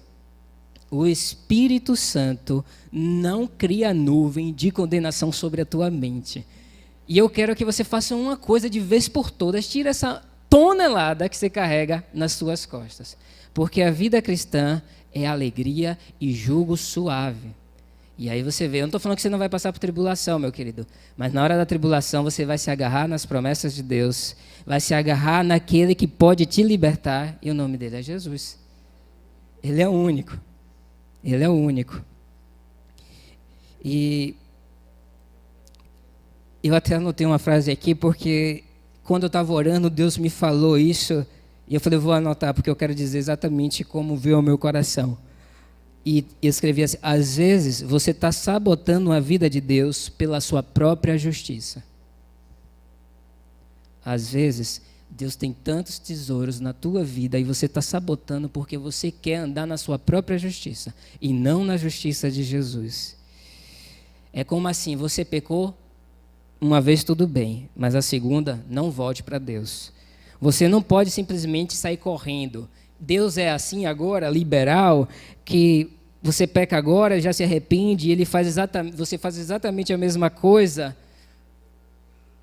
o Espírito Santo não cria nuvem de condenação sobre a tua mente. E eu quero que você faça uma coisa de vez por todas, tire essa tonelada que você carrega nas suas costas. Porque a vida cristã é alegria e jugo suave. E aí você vê, eu não estou falando que você não vai passar por tribulação, meu querido, mas na hora da tribulação você vai se agarrar nas promessas de Deus, vai se agarrar naquele que pode te libertar, e o nome dele é Jesus. Ele é o único. Ele é o único. E eu até anotei uma frase aqui, porque quando eu estava orando, Deus me falou isso, e eu falei, vou anotar, porque eu quero dizer exatamente como veio ao meu coração. E eu escrevi assim: às vezes você está sabotando a vida de Deus pela sua própria justiça. Às vezes Deus tem tantos tesouros na tua vida e você está sabotando porque você quer andar na sua própria justiça e não na justiça de Jesus. É como assim, você pecou uma vez, tudo bem, mas a segunda, não volte para Deus. Você não pode simplesmente sair correndo. Deus é assim agora, liberal, que você peca agora, já se arrepende, e ele você faz exatamente a mesma coisa.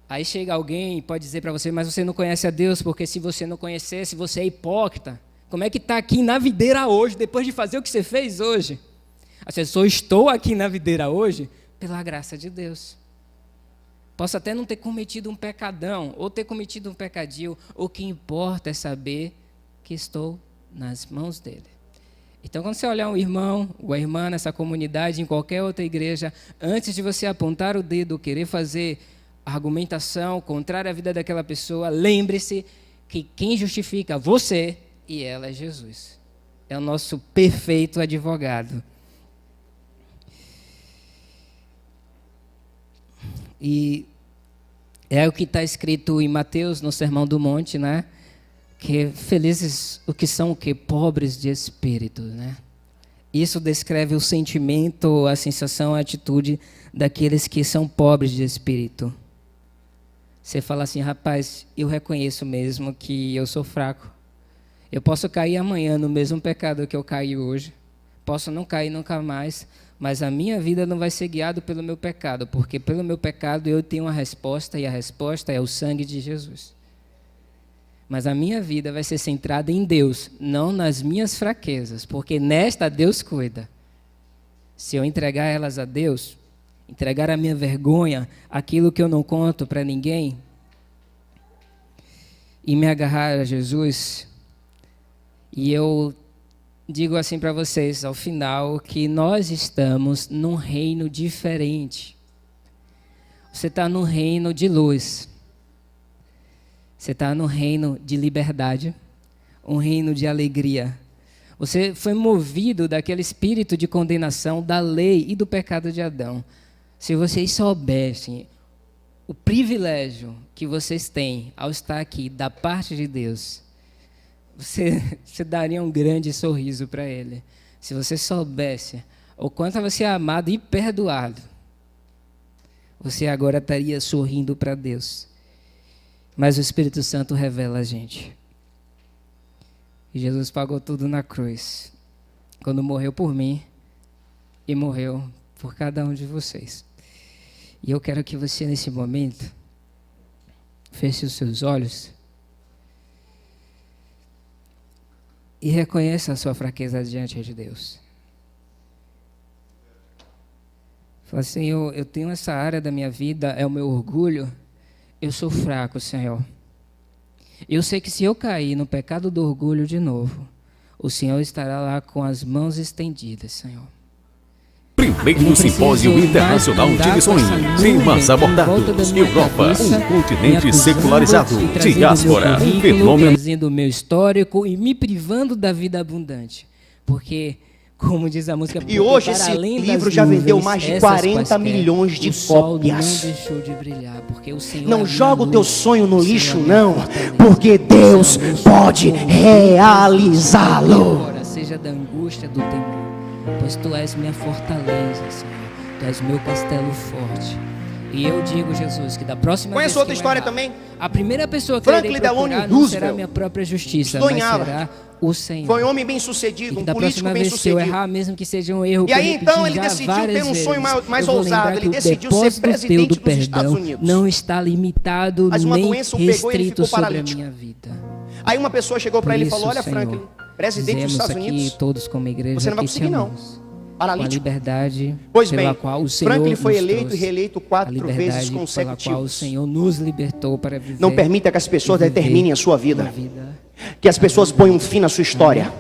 Aí chega alguém e pode dizer para você, mas você não conhece a Deus, porque se você não conhecesse, você é hipócrita. Como é que está aqui na videira hoje, depois de fazer o que você fez hoje? A pessoa, estou aqui na videira hoje pela graça de Deus. Posso até não ter cometido um pecadão, ou ter cometido um pecadinho, o que importa é saber que estou nas mãos dele. Então, quando você olhar um irmão ou a irmã nessa comunidade, em qualquer outra igreja, antes de você apontar o dedo, querer fazer argumentação contrária à vida daquela pessoa, lembre-se que quem justifica você e ela é Jesus. É o nosso perfeito advogado. E é o que está escrito em Mateus, no Sermão do Monte, né? Que felizes o que são o quê? Pobres de espírito, né? Isso descreve o sentimento, a sensação, a atitude daqueles que são pobres de espírito. Você fala assim, rapaz, eu reconheço mesmo que eu sou fraco. Eu posso cair amanhã no mesmo pecado que eu caí hoje. Posso não cair nunca mais, mas a minha vida não vai ser guiada pelo meu pecado, porque pelo meu pecado eu tenho uma resposta, e a resposta é o sangue de Jesus. Mas a minha vida vai ser centrada em Deus, não nas minhas fraquezas, porque nesta Deus cuida. Se eu entregar elas a Deus, entregar a minha vergonha, aquilo que eu não conto para ninguém, e me agarrar a Jesus, e eu digo assim para vocês, ao final, que nós estamos num reino diferente. Você está num reino de luz. Você está num reino de liberdade, um reino de alegria. Você foi movido daquele espírito de condenação da lei e do pecado de Adão. Se vocês soubessem o privilégio que vocês têm ao estar aqui da parte de Deus, você daria um grande sorriso para Ele. Se você soubesse o quanto você é amado e perdoado, você agora estaria sorrindo para Deus. Mas o Espírito Santo revela a gente. E Jesus pagou tudo na cruz, quando morreu por mim e morreu por cada um de vocês. E eu quero que você, nesse momento, feche os seus olhos e reconheça a sua fraqueza diante de Deus. Fala, Senhor, eu tenho essa área da minha vida, é o meu orgulho. Eu sou fraco, Senhor. Eu sei que se eu cair no pecado do orgulho de novo, o Senhor estará lá com as mãos estendidas, Senhor. Primeiro Simpósio Internacional de Missões. Temas abordados. Europa, um continente secularizado. Diáspora, um fenômeno. Trazendo o meu histórico e me privando da vida abundante. Porque, como diz a música, e hoje esse livro já vendeu mais de 40 milhões de cópias. Não deixou de brilhar, porque o Senhor não joga o teu sonho no lixo, não, porque Deus pode realizá-lo. Seja da angústia, do temor, pois Tu és minha fortaleza, Senhor. Tu és meu castelo forte. E eu digo, Jesus, que da próxima vez. Conhece outra história também? A primeira pessoa que Franklin Delano não será minha própria justiça, sonhava. Mas será o Senhor. Foi um homem bem sucedido, um político bem sucedido. Se eu errar, mesmo que seja um erro, e aí então ele decidiu ter um sonho mais ousado. Ele decidiu ser presidente dos Estados Unidos. Não está limitado mas uma nem doença o pegou e ele ficou sobre a paralítico. minha vida. Aí uma pessoa chegou para ele e falou: olha, Senhor, Franklin, presidente dos Estados Unidos, todos como igreja, você não vai conseguir não. com a paralítico. liberdade Pois pela bem, qual o Senhor Franklin foi nos eleito trouxe, e reeleito a 4 liberdade vezes pela qual o consecutivas. Senhor nos libertou para viver. Não permita que as pessoas e viver determinem a sua uma vida. vida. Que as pessoas ponham um fim na sua história.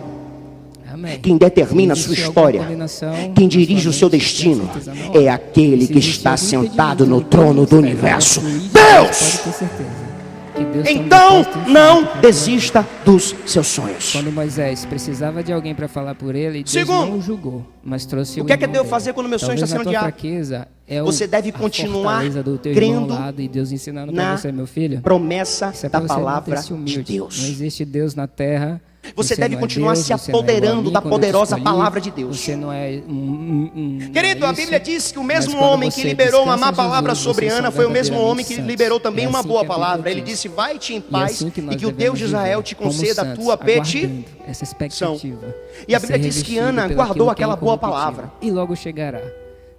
Amém. Quem determina a Se sua existe alguma história, condenação quem na dirige sua o seu mente, destino, tenha certeza, não. é aquele Se que existe está algum sentado impedimento no de trono do Deus, universo. pode Deus! ter certeza que Deus Então está no não controle. desista dos seus sonhos. Quando Moisés precisava de alguém para falar por ele, Deus Segundo, não o julgou, mas trouxe o que é que irmão eu devo dele. fazer quando meu sonho Talvez está sendo na tua adiado? fraqueza é Você deve a continuar fortaleza do teu crendo irmão ao lado e Deus ensinando na para você, meu filho. promessa Isso é da pra você palavra manter-se de humilde. Não Deus. existe Deus na terra. Você deve não é continuar Deus, se você não é igual a apoderando mim da quando eu te poderosa escolhi, palavra de Deus. Você não é Querido, a isso, Bíblia diz que o mas mesmo quando homem que você liberou uma descansa má em palavra Jesus, sobre vocês são Ana foi o mesmo homem que verdadeiramente liberou santos. também É uma assim boa que a Bíblia palavra. Ele diz. disse: vai-te em E paz assim que e nós que o Deus devemos de Israel viver, te como conceda a santos, tua aguardando essa expectativa. E a de Bíblia ser diz que revestido Ana pelo guardou aquilo que é aquela boa incorruptível. palavra. E logo chegará.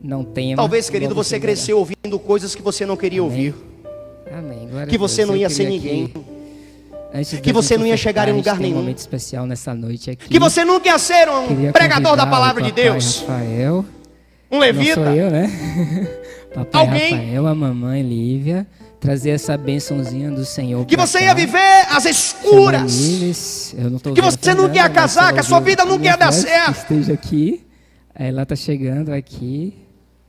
Não tema. Talvez, querido, logo você chegará. cresceu ouvindo coisas que você não queria ouvir. Amém. Glória Que a Deus. você não Eu ia ser queria ninguém. Antes Que da você gente não ia chegar em ofertar, a gente lugar tem nenhum. Um momento especial nessa noite aqui. Que você nunca ia ser um Queria pregador da convidar palavra o de papai Deus. Rafael, Um não levita. sou eu, né? Papai Alguém. Rafael, a mamãe Lívia, trazer essa bênçãozinha do Senhor. Que pra você cá. ia viver às escuras. Chamei eles, eu não tô Que vendo você nunca ia Fernanda, mas casar, se que a sua ouvir vida nunca minha ia dar voz, certo. que esteja aqui. Ela tá chegando aqui.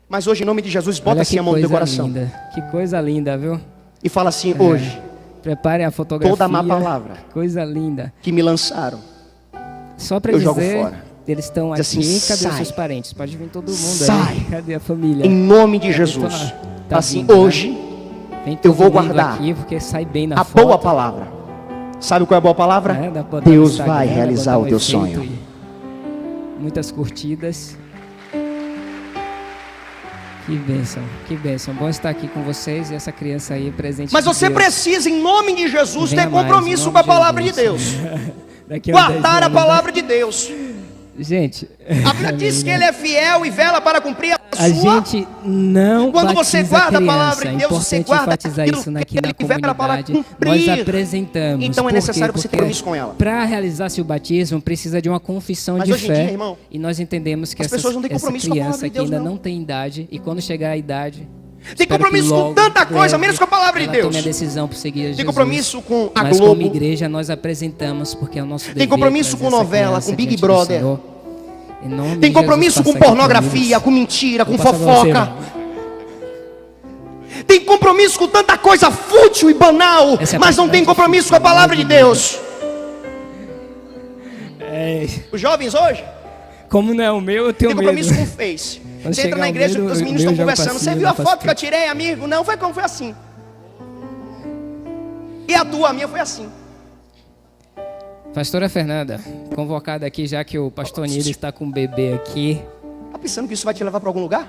Mas hoje, em nome de Jesus, bota Olha assim que a mão no teu coisa coração. linda. Que coisa linda, viu? E fala assim: hoje, Preparem a fotografia. toda má palavra Coisa linda. que me lançaram, Só pra eu dizer, jogo fora. eles estão aqui. Diz assim, Cadê os sai. seus parentes? Pode vir todo mundo Sai. aí. Cadê a família? em nome de Cadê Jesus. tua- Fala assim: vindo, né? hoje Vem eu todo vou mundo guardar aqui porque sai bem na a foto. boa palavra. Sabe qual é a boa palavra? né? Dá pra botar no Deus Instagram, vai dá pra realizar botar o um teu efeito sonho. e muitas curtidas. Que bênção. Bom estar aqui com vocês e essa criança aí presente. Mas de você Deus. precisa, em nome de Jesus, Venha ter mais, compromisso em nome com a palavra de Jesus. Deus. Daqui a uns 10 Guardar a anos, né? palavra de Deus. Gente, A Bíblia diz que Ele é fiel e vela para cumprir a a sua. gente não Quando você batiza guarda a criança. palavra de Deus, é você importante guarda enfatizar aquilo isso que aqui ele na vela para comunidade. cumprir. Nós apresentamos. Então é Por necessário quê? você ter Porque compromisso com ela. para realizar-se o batismo, precisa de uma confissão Mas de hoje em fé. dia, irmão, E nós entendemos que as pessoas não têm essa compromisso com a palavra criança de que Deus, ainda não. não tem idade, e quando chegar a idade, Tem espero compromisso que com logo, tanta coisa, breve, menos com a palavra de ela Deus. tome a decisão por seguir a Jesus. Tem compromisso com a Mas Globo. como igreja nós apresentamos, porque é o nosso dever. Tem compromisso trazer com essa novela, criança com Big diante do Brother. Senhor. Em nome Tem de compromisso Jesus, com passa aqui pornografia, comigo. com mentira, com Vou passar pra você, fofoca. irmão. Tem compromisso com tanta coisa fútil e banal, Essa é a mas não parte tem mais compromisso difícil, com a palavra de né? Deus. É, Os jovens hoje como não é o meu, eu tenho têm medo. compromisso com o Face. Quando Você entra chegar na o igreja, medo, os o meninos meu estão jogo pra conversando. Você cima, viu a eu faço foto que eu tudo. tirei, amigo? Não, foi como foi assim. E a tua, a minha foi assim. Pastora Fernanda, convocada aqui, já que o pastor Nilo está com o bebê aqui. Tá pensando que isso vai te levar para algum lugar?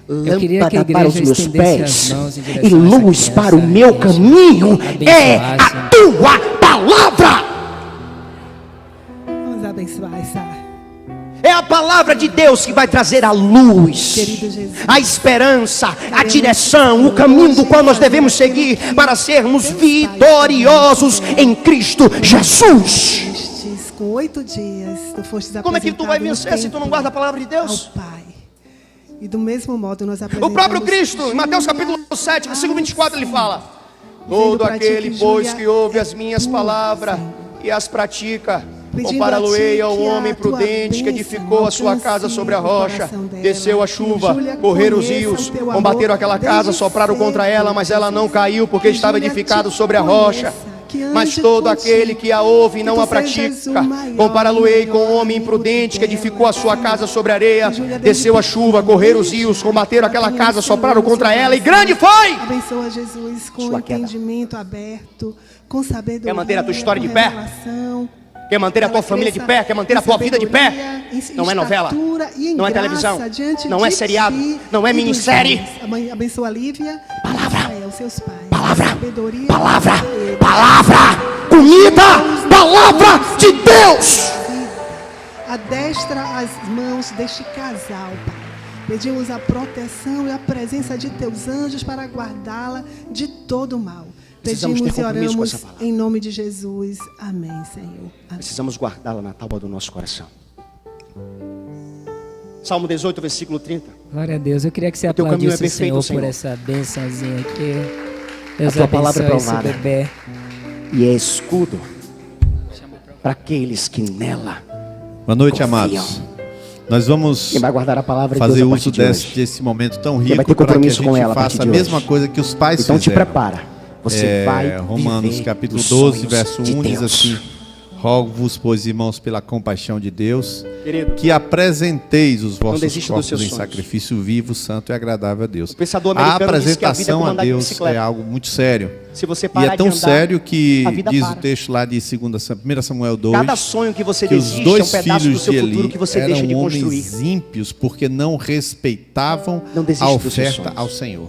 Eu queria que a Lâmpada para os igreja meus estendesse pés as mãos em e direção a essa luz criança, para o meu deixa caminho é abençoasse. a tua palavra. Vamos abençoar essa. É a palavra de Deus que vai trazer a luz, Querido Jesus. a esperança, a direção, o caminho do qual nós devemos seguir para sermos vitoriosos em Cristo Jesus. Estes com 8 dias, tu fostes Como é que tu vai apresentado no vencer se tu não templo guarda a palavra de ao Deus? Pai. E do mesmo modo nós O apresentamos próprio Cristo, em Mateus capítulo 7, versículo 24, ele fala: todo pra ti aquele, que pois, julgue que ouve a as minhas tua, palavras Senhor. e as pratica, Pedindo compara-lo-ei a ti ao que a homem tua prudente que bênção edificou a sua casa alcance sobre a o rocha, coração dela, desceu a que chuva, Júlia correram os conheça rios, o teu combateram amor aquela casa, desde sopraram contra cedo, ela, mas ela não Jesus. caiu, porque Que estava Júlia edificado te sobre a rocha. conheça, que Mas ande todo contigo, aquele que a ouve e que não tu a sejas o pratica, maior, compará-lo-ei com o maior homem amigo imprudente que dela, edificou a sua Senhor. casa sobre a areia, Que Júlia desceu a desde chuva, pequena, correram os rios, combateram aquela casa, abençoa sopraram o seu contra ela, e coração. grande foi! Abençoa Jesus com Sua queda. entendimento aberto, com sabedoria. Quer manter a tua história de com pé? revelação. Quer manter a tua família de pé? Quer manter a tua vida de pé? Não é novela, não é televisão, não é seriado, não é minissérie. Abençoa a Lívia, Palavra. Rafael, seus pais. Palavra. Sabedoria, Palavra, sabedoria. palavra, comida, palavra de Deus. Adestra as mãos deste casal, Pai. Pedimos a proteção e a presença de teus anjos para guardá-la de todo mal. Precisamos Pedimos ter e compromisso com oramos essa palavra. em nome de Jesus. Amém, Senhor. Amém. Precisamos guardá-la na tábua do nosso coração. Salmo 18, versículo 30. Glória a Deus. Eu queria que você teu caminho é aplaudisse o perfeito, Senhor por Senhor. essa bênçãozinha aqui. Deus tua palavra é abençoe esse provada. bebê. E é escudo para aqueles que nela Boa noite, confiam. amados. Nós vamos Quem vai guardar a palavra de fazer Deus a uso partir de hoje? desse momento tão vai rico ter para que a compromisso com gente ela a partir faça a de mesma hoje. coisa que os pais Então te fizeram. prepara. Você vai Romanos viver capítulo os 12, sonhos verso de 1 diz Deus. assim: Rogo-vos, pois, irmãos, pela compaixão de Deus, Querido, que apresenteis os vossos desista dos corpos seus em sonhos. sacrifício vivo, santo e agradável a Deus. O pensador A americano disse que a vida é apresentação como a andar de Deus bicicleta. é algo muito sério. se você E parar é tão de andar, sério que a vida diz para. o texto lá de 1 Samuel 2, cada sonho que você que os desiste é um dois pedaço do filhos seu de futuro Eli que você eram deixa de construir. homens ímpios porque não respeitavam Não desista a dos seus oferta sonhos. ao Senhor.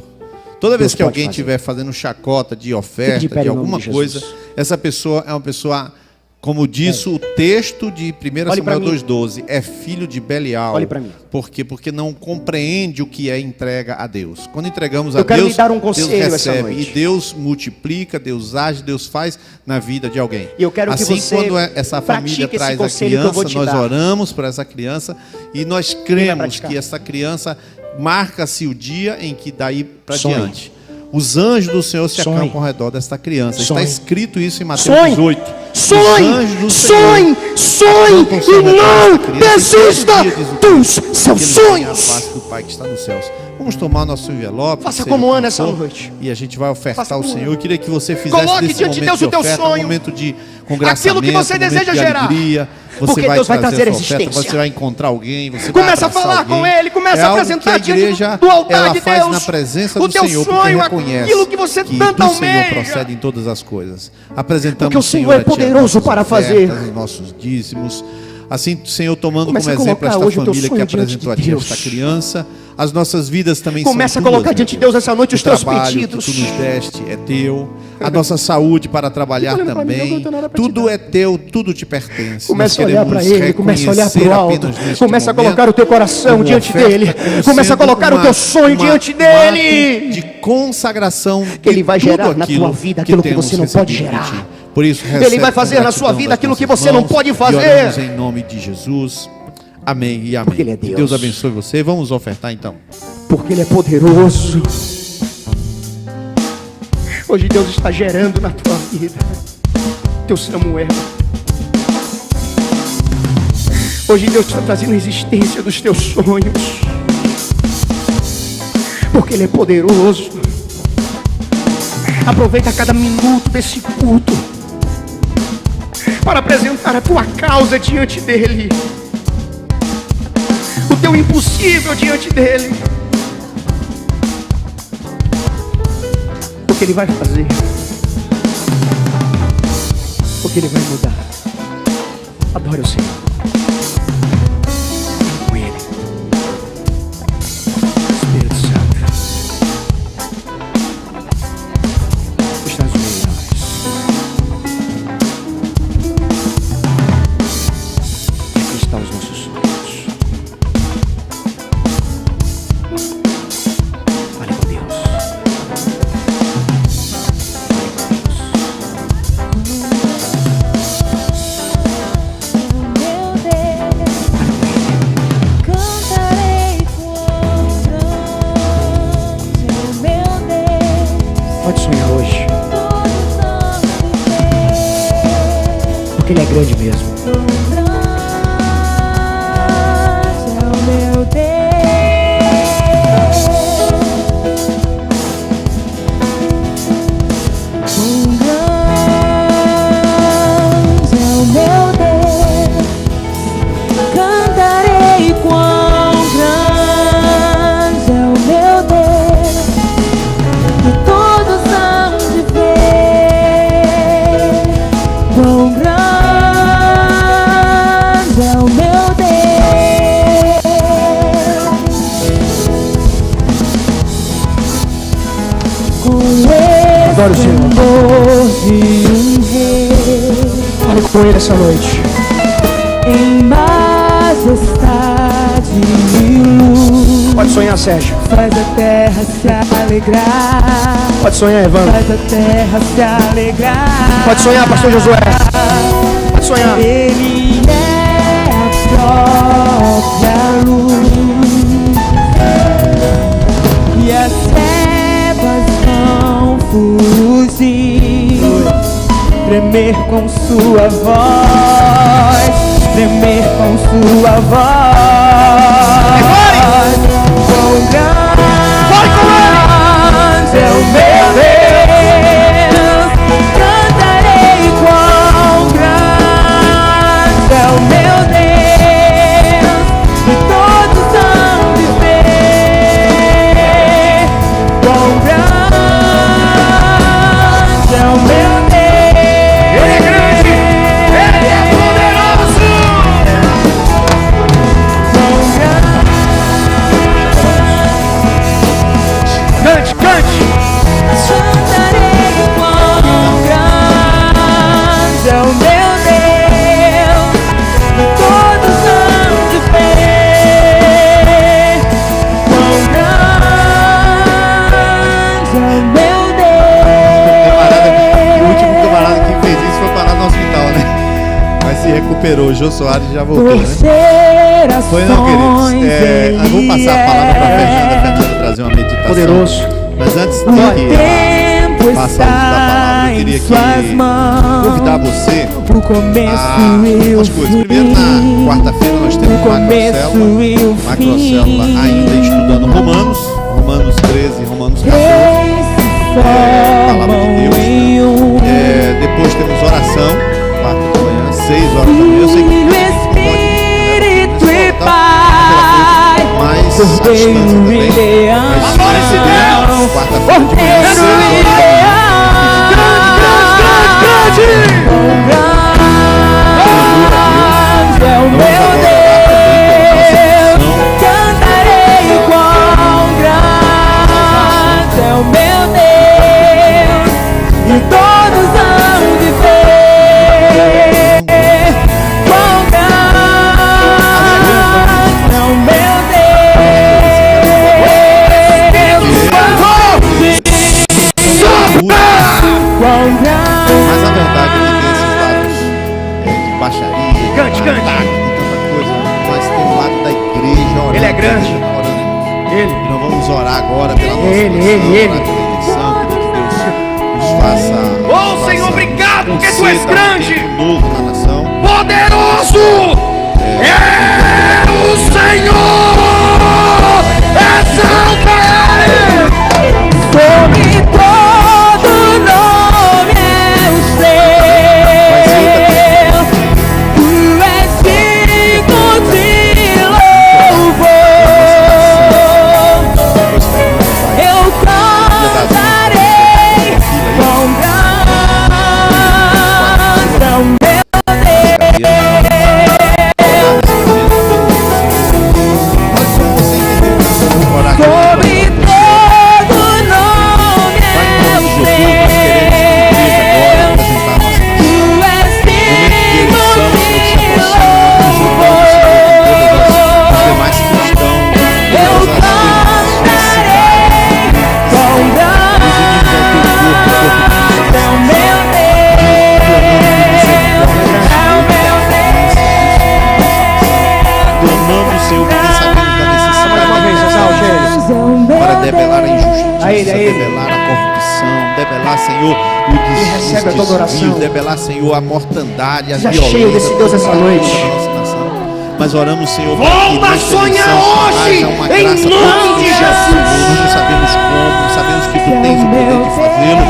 Toda vez Deus que pode alguém fazer. estiver fazendo chacota de oferta, Fique de pé de em nome alguma de coisa, Jesus. essa pessoa é uma pessoa, como diz o texto de 1 Olhe pra Samuel mim. 2,12, é filho de Belial. Olhe pra mim. Por quê? Porque não compreende o que é entrega a Deus. Quando entregamos Eu a quero Deus, lhe dar um Deus conselho essa recebe. noite. E Deus multiplica, Deus age, Deus faz na vida de alguém. E eu quero que assim, você quando essa família pratique esse traz a conselho que eu vou criança, te nós dar. oramos por essa criança e nós vai cremos praticar? que essa criança marca-se o dia em que daí para Sonhe. diante os anjos do Senhor se Sonhe. acampam ao redor desta criança. Sonhe. Está escrito isso em Mateus Sonhe. 18. Sonhe, Os anjos do sonhe, sonhe acampam-se ao e redor não desta criança, desista e todo dia, diz o dos texto, seus que ele tem a sonhos. face do Pai que está nos céus. Vamos tomar nosso envelope. Faça seja como o que Ana essa for, noite. E a gente vai ofertar Faça ao como Senhor. Ana. Eu queria que você fizesse Coloque desse diante de momento Deus o teu oferta, sonho. um momento de congraçamento, Aquilo que você um momento deseja de gerar. alegria. Você Porque vai Deus vai trazer trazer a sua oferta, existência. você vai encontrar alguém, você Começa vai a falar abraçar com alguém. ele, começa É a algo apresentar que a diante igreja do altar ela de faz Deus na presença o do teu Senhor, porque sonho, reconhece aquilo que você tanto do Senhor almeja. procede em todas as coisas. Apresentamos Porque o Senhor é a Ti as poderoso nossas para ofertas, fazer. os nossos dízimos. Assim, Senhor, tomando Começa como a exemplo colocar esta hoje o teu família que sonho diante apresentou a de Ti Deus. esta criança, as nossas vidas também Começa são a colocar tuas, diante de meu Deus essa noite os O teus trabalho pedidos. que Tu nos deste é Teu, a nossa saúde para trabalhar Fica olhando pra mim, Deus, também, não tem nada pra te tudo dar. é Teu, tudo te pertence. Começa a Nós olhar para queremos Ele, começa a olhar para o reconhecer alto, apenas neste começa a momento colocar o teu coração como diante oferta, dele, como começa a sendo colocar o teu sonho diante um dele. ato de consagração de Ele vai tudo gerar na aquilo tua vida aquilo que temos você não pode recebido de gerar. Ti. Por isso, Ele recebe vai fazer com na sua gratidão vida das aquilo que nossas você não mãos pode e fazer. oramos em nome de Jesus. Amém e amém. Porque Ele é Deus. Deus abençoe você. Vamos ofertar então. Porque Ele é poderoso. Hoje Deus está gerando na tua vida teu Samuel. Hoje Deus está trazendo a existência dos teus sonhos. Porque Ele é poderoso. Aproveita cada minuto desse culto para apresentar a tua causa diante dEle, o teu impossível diante dEle. Porque Ele vai fazer, porque Ele vai mudar. Adore o Senhor. Com Ele. Espírito Santo, estás no meio de nós. Aqui estão os nossos sonhos. Fale com Deus. Meu Deus, cantarei com grande, meu Deus, Pode sonhar hoje, todos vão viver. porque Ele é grande mesmo. Grande é o meu Deus, quão grande é o meu Deus, cantarei quão grande é o meu Deus, e todos hão de ver quão grande é o meu Deus. Com Adore o Senhor. esplendor de um rei, Fale com Ele essa noite. em majestade e luz, Pode sonhar, Sérgio. faz a terra se alegrar, Pode sonhar, Evandro. faz a terra se alegrar. Pode sonhar, pastor Josué. Pode sonhar. Ele é a própria luz. tremer com sua voz, tremer com sua voz. Quão grande é o meu Deus, cantarei quão grande é o meu Deus, e todos hão de ver quão grande é o meu Deus. Ele é grande, Ele é poderoso. Quão grande, Cante, cante. cantarei quão grande é o meu Deus, e todos hão de ver quão grande é o meu O último Deus. camarada que fez isso foi parar no hospital, né? Mas se recuperou. O Jô Soares já voltou, Por né? gerações Foi não, queridos. Vamos passar a palavra para a ele Fernanda. Fernanda trazer uma meditação. Poderoso. Mas antes de O tempo passar o uso da palavra, eu está queria em suas mãos. convidar você O começo a e o algumas coisas. Primeiro, na fim. quarta-feira, nós temos O começo e o macrocélula fim. ainda estudando Romanos 13, Romanos 14. Eles se palavra de formam Deus, em um. Depois temos oração, quarta de manhã, 6 horas da manhã. Eu sei que Filho, não Espírito pode, e tá? Pai, Mas a distância Cordeiro e também. Leão, Mas se receber, quarta-feira de manhã, 6 Cordeiro e horas da manhã. Grande é o Vamos meu agora orar também pela nossa Deus, missão. cantarei quão grande é o meu Deus, e todos hão de ver quão grande é o meu Deus, quão grande. Mas a verdade é que tem esses lados de baixaria, de Cante, cante. ataque, de tanta coisa. Mas tem o lado da igreja orando. Ele é grande. Orando. Ele. E nós vamos orar agora pela nossa Ele, nação, ele. orar pela eleição, pedir que Deus nos faça. Oh, Senhor, obrigado, porque tu és conceda um grande. tempo novo na nação. Poderoso é o Senhor. Exalta Ele. Sobre todo nome é o seu, tu és digno de louvor. Eu cantarei quão grande é o meu Orar aqui. Sobre todo nome é o seu, tu és digno de louvor. Eu cantarei quão grande é o meu Deus, é o meu Clamamos, Senhor, porque sabemos da necessidade para debelar a injustiça, A ele. debelar a corrupção, debelar, Senhor, o recebe a tua adoração. debelar, Senhor, a mortandade, a Seja violência. cheio desse Deus essa noite. da nossa nação. Mas oramos, Senhor, para que Volta a nesta sonhar eleição hoje, haja uma em graça nome todos de os dias, Jesus. Senhor. Nós não sabemos como, sabemos que Tu tens o poder de fazê-lo.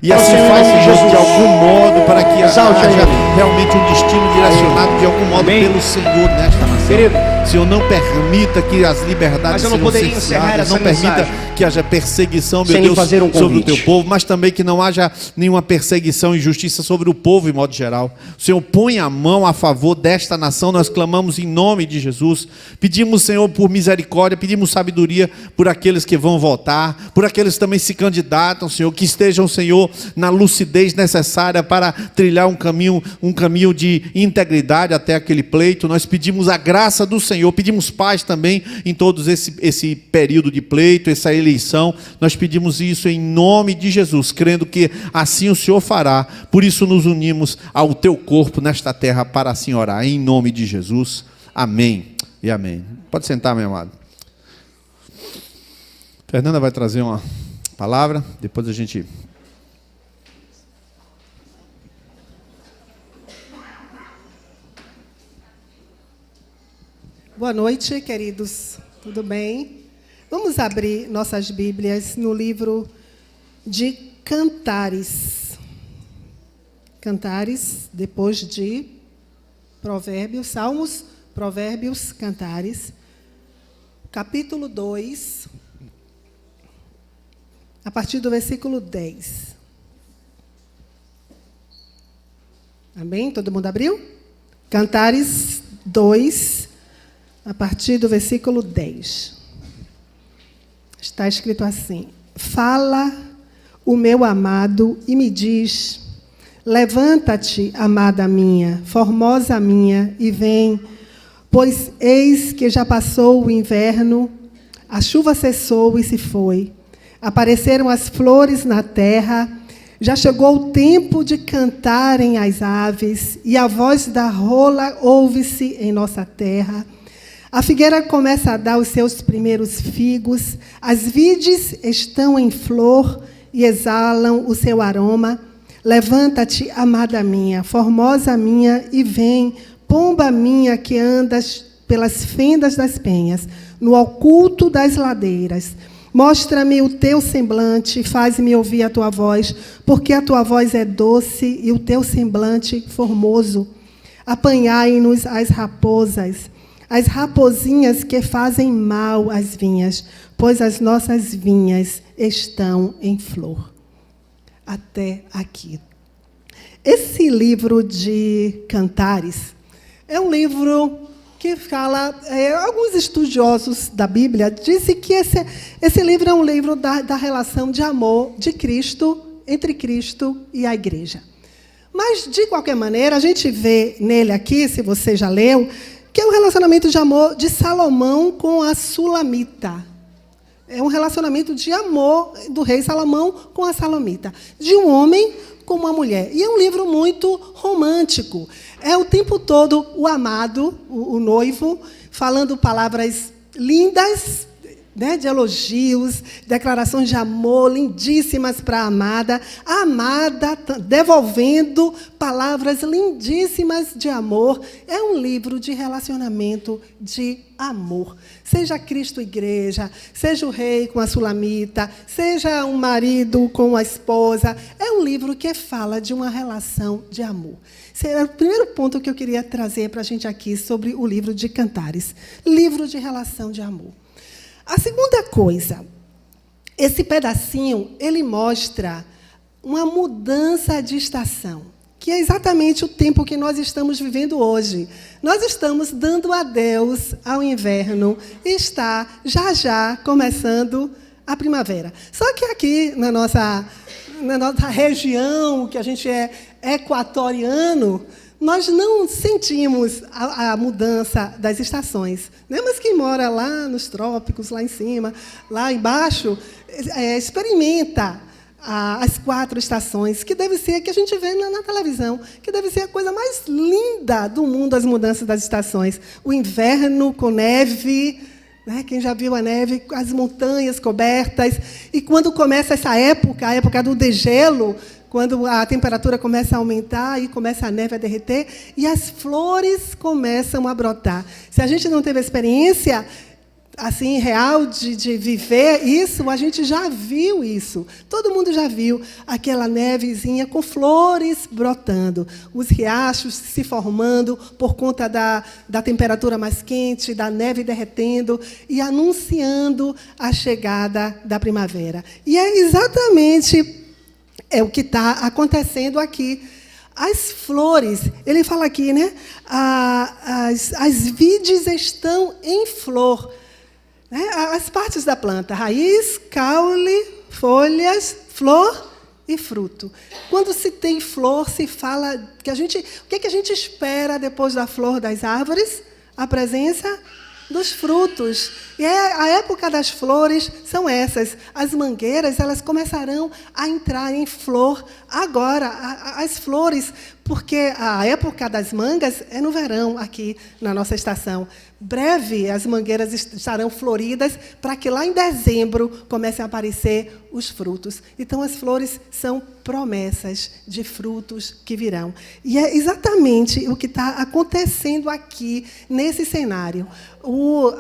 E assim Senhor, faz, em nome de Senhor, de Jesus. algum modo, para que Exalte haja Ele. realmente um destino direcionado de algum modo Amém. pelo Senhor nesta nação. Querido. Senhor, não permita que as liberdades Mas eu não sejam poderia encerrar cerceadas, essa não permita mensagem que haja perseguição, meu sem Deus, fazer um sobre o convite. Teu povo, mas também que não haja nenhuma perseguição e injustiça sobre o povo em modo geral. Senhor, põe a mão a favor desta nação, nós clamamos em nome de Jesus. Pedimos, Senhor, por misericórdia, pedimos sabedoria por aqueles que vão votar, por aqueles que também se candidatam, Senhor, que estejam, Senhor, na lucidez necessária para trilhar um caminho de integridade até aquele pleito. Nós pedimos a graça do Senhor, pedimos paz também em todos esse período de pleito, essa eleição. Nós pedimos isso em nome de Jesus, crendo que assim o Senhor fará. Por isso nos unimos ao teu corpo nesta terra para assim orar, em nome de Jesus. Amém e amém. Pode sentar, meu amado. Fernanda vai trazer uma palavra, depois a gente Boa noite, queridos. Tudo bem? Vamos abrir nossas Bíblias no livro de Cantares. Cantares, depois de Provérbios, Salmos, Provérbios, Cantares. Capítulo 2, a partir do versículo 10. Amém? Todo mundo abriu? Cantares 2, a partir do versículo 10. Está escrito assim: Fala o meu amado e me diz: levanta-te, amada minha, formosa minha, e vem, pois eis que já passou o inverno, a chuva cessou e se foi, apareceram as flores na terra, já chegou o tempo de cantarem as aves, e a voz da rola ouve-se em nossa terra. A figueira começa a dar os seus primeiros figos, as vides estão em flor e exalam o seu aroma. Levanta-te, amada minha, formosa minha, e vem, pomba minha que andas pelas fendas das penhas, no oculto das ladeiras. Mostra-me o teu semblante, faz-me ouvir a tua voz, porque a tua voz é doce e o teu semblante formoso. Apanhai-nos as raposas, as raposinhas que fazem mal às vinhas, pois as nossas vinhas estão em flor. Até aqui. Esse livro de Cantares é um livro que fala... alguns estudiosos da Bíblia dizem que esse livro é um livro da relação de amor de Cristo, entre Cristo e a igreja. Mas, de qualquer maneira, a gente vê nele aqui, se você já leu, que é um relacionamento de amor de Salomão com a Sulamita. É um relacionamento de amor do rei Salomão com a Salomita, de um homem com uma mulher. E é um livro muito romântico. É o tempo todo o amado, o noivo, falando palavras lindas, né, de elogios, declarações de amor lindíssimas para a amada devolvendo palavras lindíssimas de amor. É um livro de relacionamento de amor. Seja Cristo igreja, seja o rei com a Sulamita, seja um marido com a esposa, é um livro que fala de uma relação de amor. Esse era o primeiro ponto que eu queria trazer para a gente aqui sobre o livro de Cantares. Livro de relação de amor. A segunda coisa, esse pedacinho, ele mostra uma mudança de estação, que é exatamente o tempo que nós estamos vivendo hoje. Nós estamos dando adeus ao inverno e está já começando a primavera. Só que aqui na nossa região, que a gente é equatoriano, nós não sentimos a mudança das estações. Né? Mas quem mora lá nos trópicos, lá em cima, lá embaixo, experimenta as 4 estações, que deve ser, que a gente vê na televisão, que deve ser a coisa mais linda do mundo, as mudanças das estações. O inverno com neve, né? Quem já viu a neve, as montanhas cobertas. E quando começa essa época, a época do degelo, quando a temperatura começa a aumentar e começa a neve a derreter, e as flores começam a brotar. Se a gente não teve a experiência assim, real de viver isso, a gente já viu isso. Todo mundo já viu aquela nevezinha com flores brotando, os riachos se formando por conta da temperatura mais quente, da neve derretendo e anunciando a chegada da primavera. E é exatamente o que está acontecendo aqui. As flores, ele fala aqui, né? As vides estão em flor. As partes da planta, raiz, caule, folhas, flor e fruto. Quando se tem flor, se fala que o que a gente espera depois da flor das árvores? A presença dos frutos. E a época das flores são essas. As mangueiras, elas começarão a entrar em flor agora. As flores, porque a época das mangas é no verão, aqui na nossa estação. Breve, as mangueiras estarão floridas para que lá em dezembro comecem a aparecer os frutos. Então, as flores são promessas de frutos que virão. E é exatamente o que está acontecendo aqui, nesse cenário. O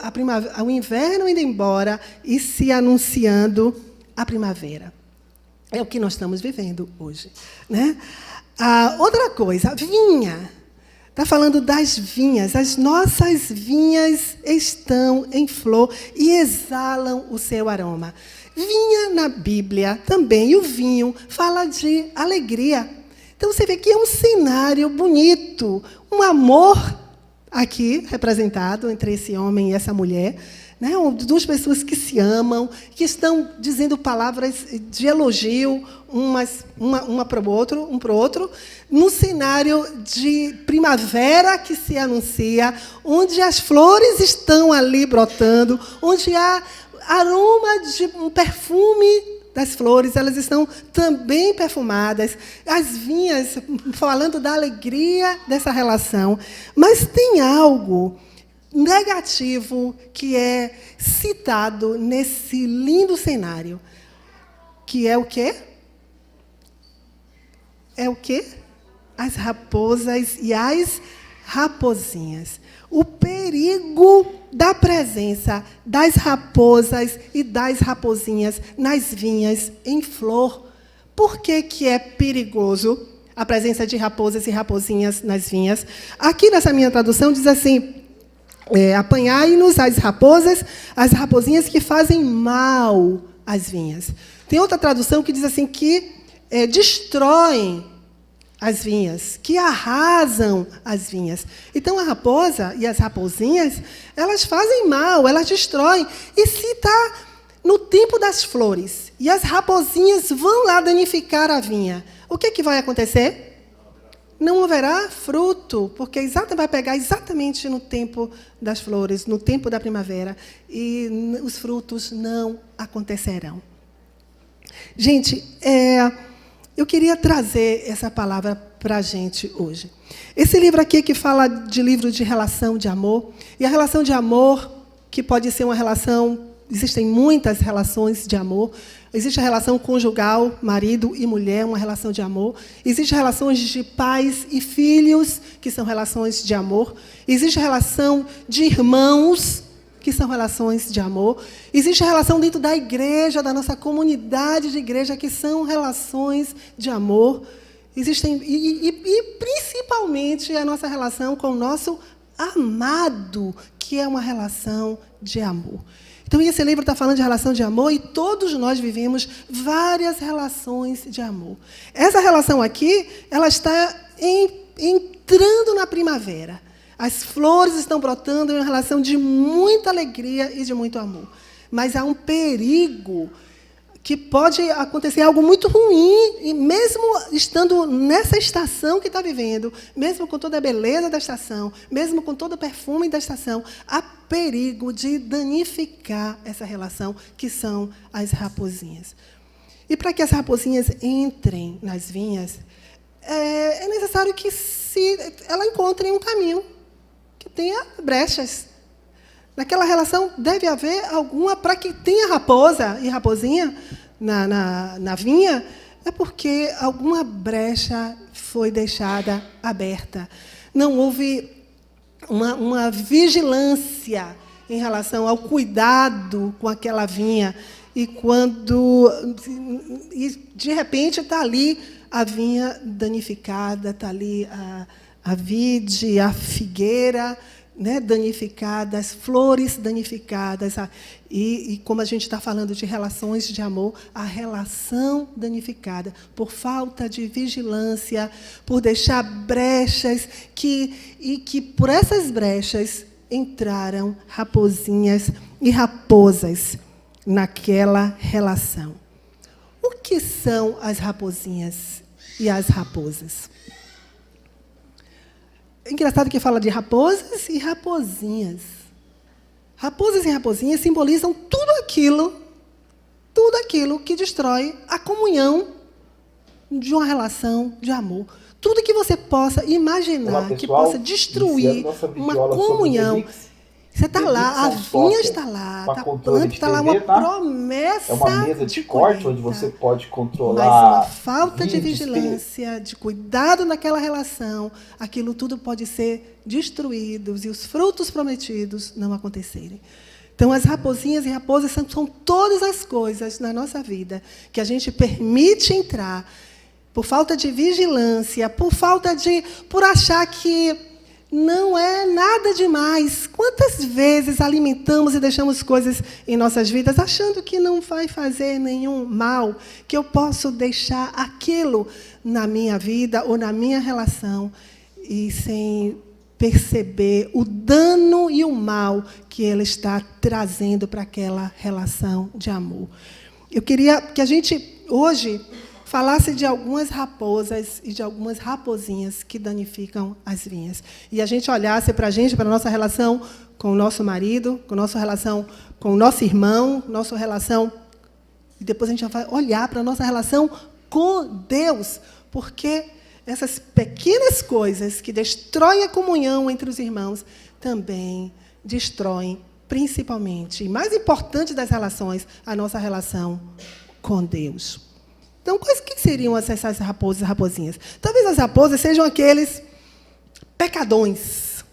inverno indo embora e se anunciando a primavera. É o que nós estamos vivendo hoje, né? Outra coisa, a vinha. Está falando das vinhas. As nossas vinhas estão em flor e exalam o seu aroma. Vinha na Bíblia também, e o vinho fala de alegria. Então, você vê que é um cenário bonito, um amor aqui representado entre esse homem e essa mulher, né? Duas pessoas que se amam, que estão dizendo palavras de elogio uma para o outro, um para o outro, num cenário de primavera que se anuncia, onde as flores estão ali brotando, onde há aroma de um perfume das flores, elas estão também perfumadas. As vinhas, falando da alegria dessa relação. Mas tem algo negativo que é citado nesse lindo cenário, que é o quê? É o quê? As raposas e as raposinhas. O perigo da presença das raposas e das raposinhas nas vinhas em flor. Por que que é perigoso a presença de raposas e raposinhas nas vinhas? Aqui nessa minha tradução diz assim: apanhai-nos as raposinhas que fazem mal às vinhas. Tem outra tradução que diz assim que destroem as vinhas, que arrasam as vinhas. Então, a raposa e as raposinhas, elas fazem mal, elas destroem. E se está no tempo das flores e as raposinhas vão lá danificar a vinha, o que vai acontecer? Não haverá fruto, porque vai pegar exatamente no tempo das flores, no tempo da primavera, e os frutos não acontecerão. Gente, eu queria trazer essa palavra para a gente hoje. Esse livro aqui que fala de livro de relação de amor, e a relação de amor, que pode ser uma relação, existem muitas relações de amor. Existe a relação conjugal, marido e mulher, uma relação de amor. Existem relações de pais e filhos, que são relações de amor. Existe a relação de irmãos, que são relações de amor. Existe a relação dentro da igreja, da nossa comunidade de igreja, que são relações de amor. Existem, e principalmente a nossa relação com o nosso amado, que é uma relação de amor. Então, esse livro está falando de relação de amor, e todos nós vivemos várias relações de amor. Essa relação aqui, ela está entrando na primavera. As flores estão brotando em uma relação de muita alegria e de muito amor. Mas há um perigo que pode acontecer algo muito ruim, e mesmo estando nessa estação que está vivendo, mesmo com toda a beleza da estação, mesmo com todo o perfume da estação, há perigo de danificar essa relação, que são as raposinhas. E para que as raposinhas entrem nas vinhas, é necessário que ela encontre um caminho que tenha brechas. Naquela relação deve haver alguma, para que tenha raposa e raposinha na vinha, é porque alguma brecha foi deixada aberta. Não houve uma vigilância em relação ao cuidado com aquela vinha. E de repente está ali a vinha danificada, está ali a vide, a figueira, né, danificada, as flores danificadas, e como a gente está falando de relações de amor, a relação danificada por falta de vigilância, por deixar brechas, e que por essas brechas entraram raposinhas e raposas naquela relação. O que são as raposinhas e as raposas? É engraçado que fala de raposas e raposinhas. Raposas e raposinhas simbolizam tudo aquilo que destrói a comunhão de uma relação de amor. Tudo que você possa imaginar, que possa destruir uma comunhão. Você está lá, a vinha está lá, a planta está lá, uma promessa. É uma mesa de corte onde você pode controlar. Mas uma falta de vigilância, de cuidado naquela relação, aquilo tudo pode ser destruído e os frutos prometidos não acontecerem. Então, as raposinhas e raposas são todas as coisas na nossa vida que a gente permite entrar por falta de vigilância, por achar que não é nada demais. Quantas vezes alimentamos e deixamos coisas em nossas vidas achando que não vai fazer nenhum mal, que eu posso deixar aquilo na minha vida ou na minha relação e sem perceber o dano e o mal que ele está trazendo para aquela relação de amor. Eu queria que a gente, hoje, falasse de algumas raposas e de algumas raposinhas que danificam as vinhas. E a gente olhasse para a nossa relação com o nosso marido, com a nossa relação com o nosso irmão, nossa relação... E depois a gente vai olhar para a nossa relação com Deus, porque essas pequenas coisas que destroem a comunhão entre os irmãos também destroem, principalmente, e mais importante das relações, a nossa relação com Deus. Então, o que seriam essas raposas e raposinhas? Talvez as raposas sejam aqueles pecadões.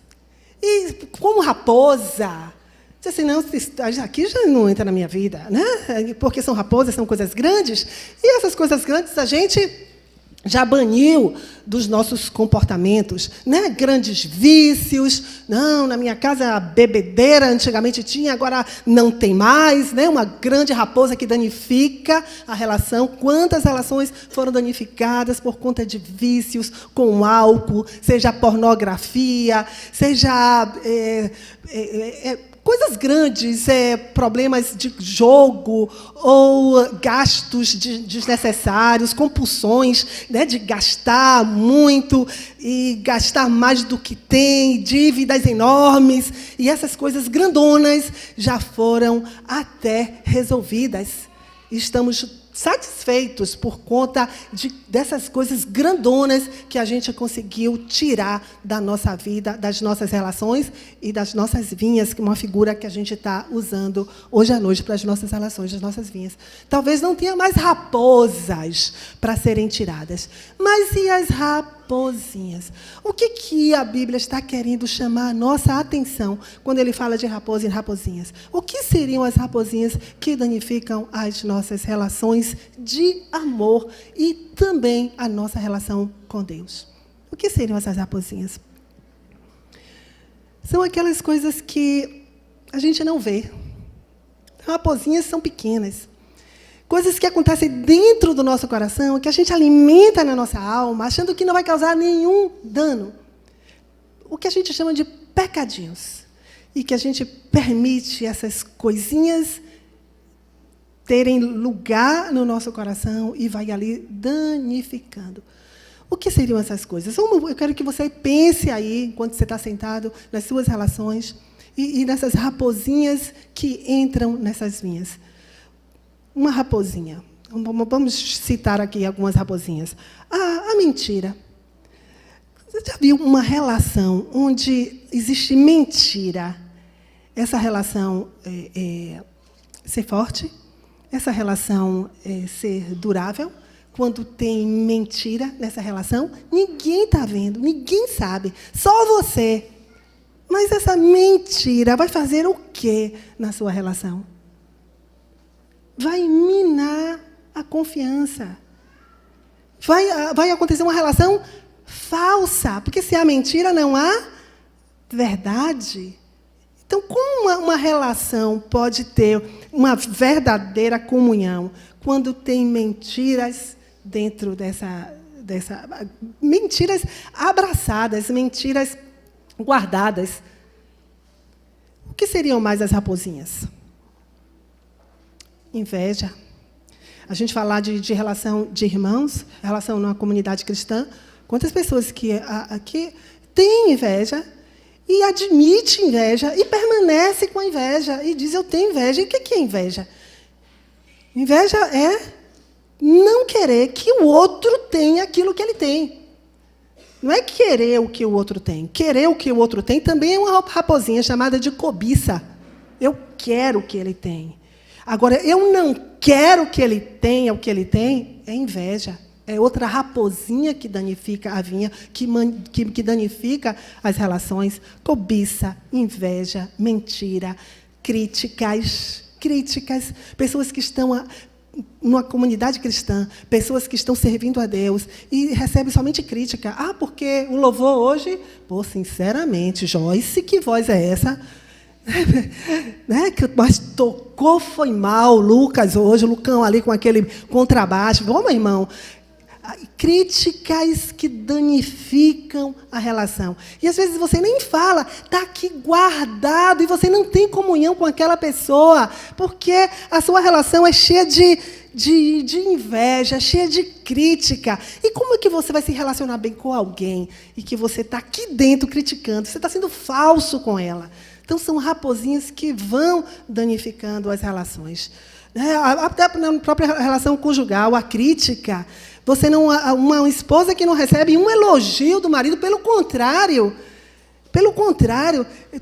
E, como raposa, diz assim, não, aqui já não entra na minha vida, né? Porque são raposas, são coisas grandes, e essas coisas grandes a gente já baniu dos nossos comportamentos, né? Grandes vícios. Não, na minha casa a bebedeira antigamente tinha, agora não tem mais, né? Uma grande raposa que danifica a relação. Quantas relações foram danificadas por conta de vícios com álcool, seja pornografia, seja coisas grandes, problemas de jogo ou gastos desnecessários, compulsões, né, de gastar muito e gastar mais do que tem, dívidas enormes. E essas coisas grandonas já foram até resolvidas. Estamos satisfeitos por conta dessas coisas grandonas que a gente conseguiu tirar da nossa vida, das nossas relações e das nossas vinhas, que é uma figura que a gente está usando hoje à noite para as nossas relações, das nossas vinhas. Talvez não tenha mais raposas para serem tiradas, mas e as raposinhas? O que a Bíblia está querendo chamar a nossa atenção quando ele fala de raposa e raposinhas? O que seriam as raposinhas que danificam as nossas relações de amor e também a nossa relação com Deus? O que seriam essas raposinhas? São aquelas coisas que a gente não vê. Raposinhas são pequenas. Coisas que acontecem dentro do nosso coração, que a gente alimenta na nossa alma, achando que não vai causar nenhum dano. O que a gente chama de pecadinhos. E que a gente permite essas coisinhas terem lugar no nosso coração e vai ali danificando. O que seriam essas coisas? Eu quero que você pense aí, enquanto você está sentado, nas suas relações e nessas raposinhas que entram nessas vinhas. Uma raposinha. Vamos citar aqui algumas raposinhas. A mentira. Você já viu uma relação onde existe mentira? Essa relação ser forte? Essa relação ser durável? Quando tem mentira nessa relação, ninguém está vendo, ninguém sabe, só você. Mas essa mentira vai fazer o quê na sua relação? Vai minar a confiança. Vai acontecer uma relação falsa, porque se há mentira, não há verdade. Então, como uma relação pode ter uma verdadeira comunhão quando tem mentiras dentro dessa mentiras abraçadas, mentiras guardadas? O que seriam mais as raposinhas? Inveja. A gente falar de relação de irmãos, relação numa comunidade cristã, quantas pessoas que têm inveja e admite inveja e permanece com a inveja e diz: eu tenho inveja. E o que é inveja? Inveja é não querer que o outro tenha aquilo que ele tem. Não é querer o que o outro tem. Querer o que o outro tem também é uma raposinha chamada de cobiça. Eu quero o que ele tem. Agora, eu não quero que ele tenha o que ele tem, é inveja. É outra raposinha que danifica a vinha, que danifica as relações. Cobiça, inveja, mentira, críticas. Pessoas que estão numa comunidade cristã, pessoas que estão servindo a Deus e recebem somente crítica. Ah, porque o louvor hoje... Pô, sinceramente, Joyce, que voz é essa? Né? Mas tocou, foi mal. Lucas hoje, o Lucão ali com aquele contrabaixo. Vamos, irmão. Críticas que danificam a relação. E às vezes você nem fala, está aqui guardado, e você não tem comunhão com aquela pessoa, porque a sua relação é cheia de inveja, cheia de crítica. E como é que você vai se relacionar bem com alguém e que você está aqui dentro criticando? Você está sendo falso com ela. Então, são raposinhas que vão danificando as relações. Até na própria relação conjugal, a crítica. Você não, uma esposa que não recebe um elogio do marido, pelo contrário.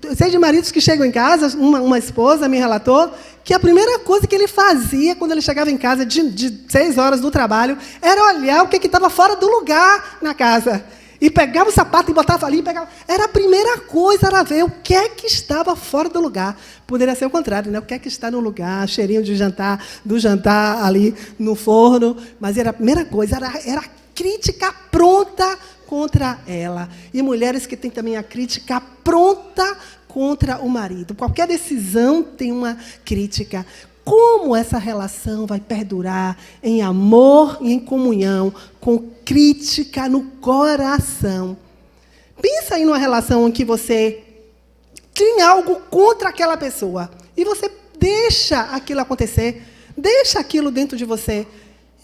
Eu sei de maridos que chegam em casa, uma esposa me relatou, que a primeira coisa que ele fazia quando ele chegava em casa de 6 horas do trabalho era olhar o que estava fora do lugar na casa. E pegava o sapato e botava ali, Era a primeira coisa, era ver o que é que estava fora do lugar. Poderia ser o contrário, né? O que é que está no lugar, cheirinho de jantar, do jantar ali no forno. Mas era a primeira coisa, era a crítica pronta contra ela. E mulheres que têm também a crítica pronta contra o marido. Qualquer decisão tem uma crítica. Como essa relação vai perdurar em amor e em comunhão, com crítica no coração? Pensa aí numa relação em que você tem algo contra aquela pessoa e você deixa aquilo acontecer, deixa aquilo dentro de você.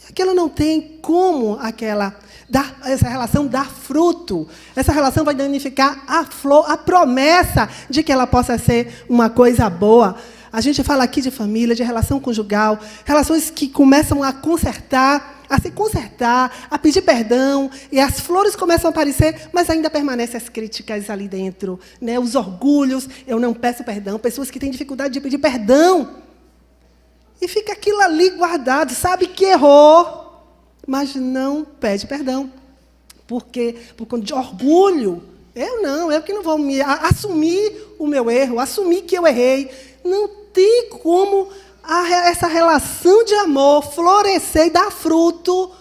Aquilo não tem como essa relação dar fruto. Essa relação vai danificar a flor, a promessa de que ela possa ser uma coisa boa. A gente fala aqui de família, de relação conjugal, relações que começam a se consertar, a pedir perdão, e as flores começam a aparecer, mas ainda permanecem as críticas ali dentro, né? Os orgulhos, eu não peço perdão, pessoas que têm dificuldade de pedir perdão. E fica aquilo ali guardado, sabe que errou, mas não pede perdão. Por quê? Por conta de orgulho. Eu que não vou assumir o meu erro, assumir que eu errei. Não tem como essa relação de amor florescer e dar fruto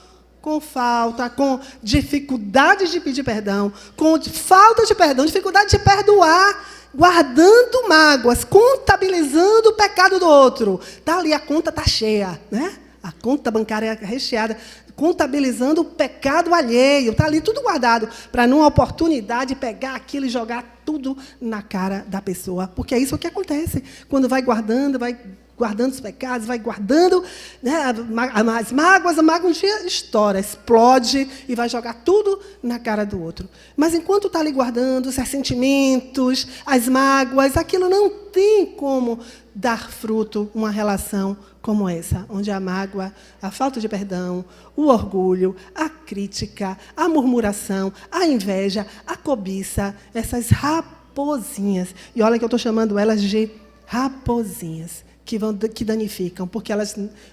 com falta, com dificuldade de pedir perdão, com falta de perdão, dificuldade de perdoar, guardando mágoas, contabilizando o pecado do outro. Está ali, a conta está cheia, né? A conta bancária recheada, contabilizando o pecado alheio. Está ali tudo guardado, para, numa oportunidade, pegar aquilo e jogar tudo na cara da pessoa. Porque é isso que acontece. Quando vai guardando os pecados, vai guardando, né, as mágoas, a mágoa um dia estoura, explode e vai jogar tudo na cara do outro. Mas enquanto está ali guardando os ressentimentos, as mágoas, aquilo não tem como dar fruto, uma relação como essa, onde a mágoa, a falta de perdão, o orgulho, a crítica, a murmuração, a inveja, a cobiça, essas raposinhas. E olha que eu estou chamando elas de raposinhas, que danificam, porque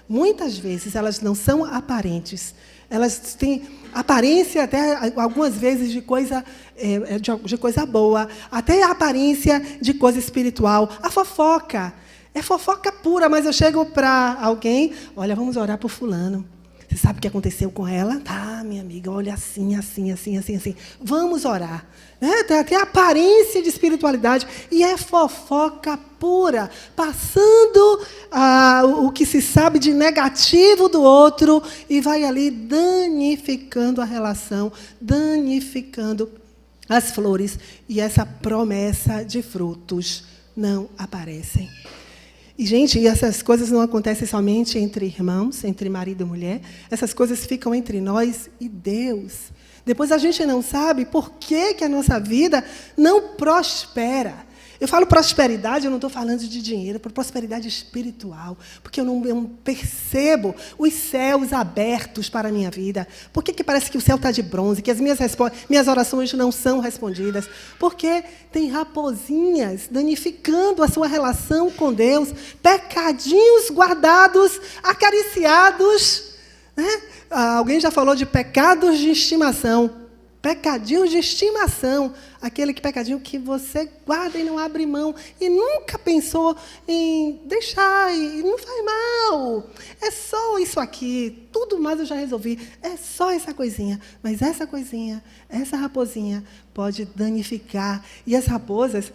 muitas vezes elas não são aparentes. Elas têm aparência até algumas vezes de coisa boa, até a aparência de coisa espiritual. A fofoca é fofoca pura, mas eu chego para alguém, olha, vamos orar por fulano. Você sabe o que aconteceu com ela? Tá, minha amiga, olha assim. Vamos orar. Tem a aparência de espiritualidade e é fofoca pura, passando o que se sabe de negativo do outro e vai ali danificando a relação, danificando as flores, e essa promessa de frutos não aparecem. E, gente, essas coisas não acontecem somente entre irmãos, entre marido e mulher. Essas coisas ficam entre nós e Deus. Depois a gente não sabe por que a nossa vida não prospera. Eu falo prosperidade, eu não estou falando de dinheiro, é prosperidade espiritual, porque eu não percebo os céus abertos para a minha vida. Por que parece que o céu está de bronze, que as minhas orações não são respondidas? Porque tem raposinhas danificando a sua relação com Deus, pecadinhos guardados, acariciados. Né? Alguém já falou de pecados de estimação. Pecadinho de estimação, aquele pecadinho que você guarda e não abre mão, e nunca pensou em deixar, e não faz mal, é só isso aqui, tudo mais eu já resolvi, é só essa coisinha, mas essa coisinha, essa raposinha pode danificar, e as raposas,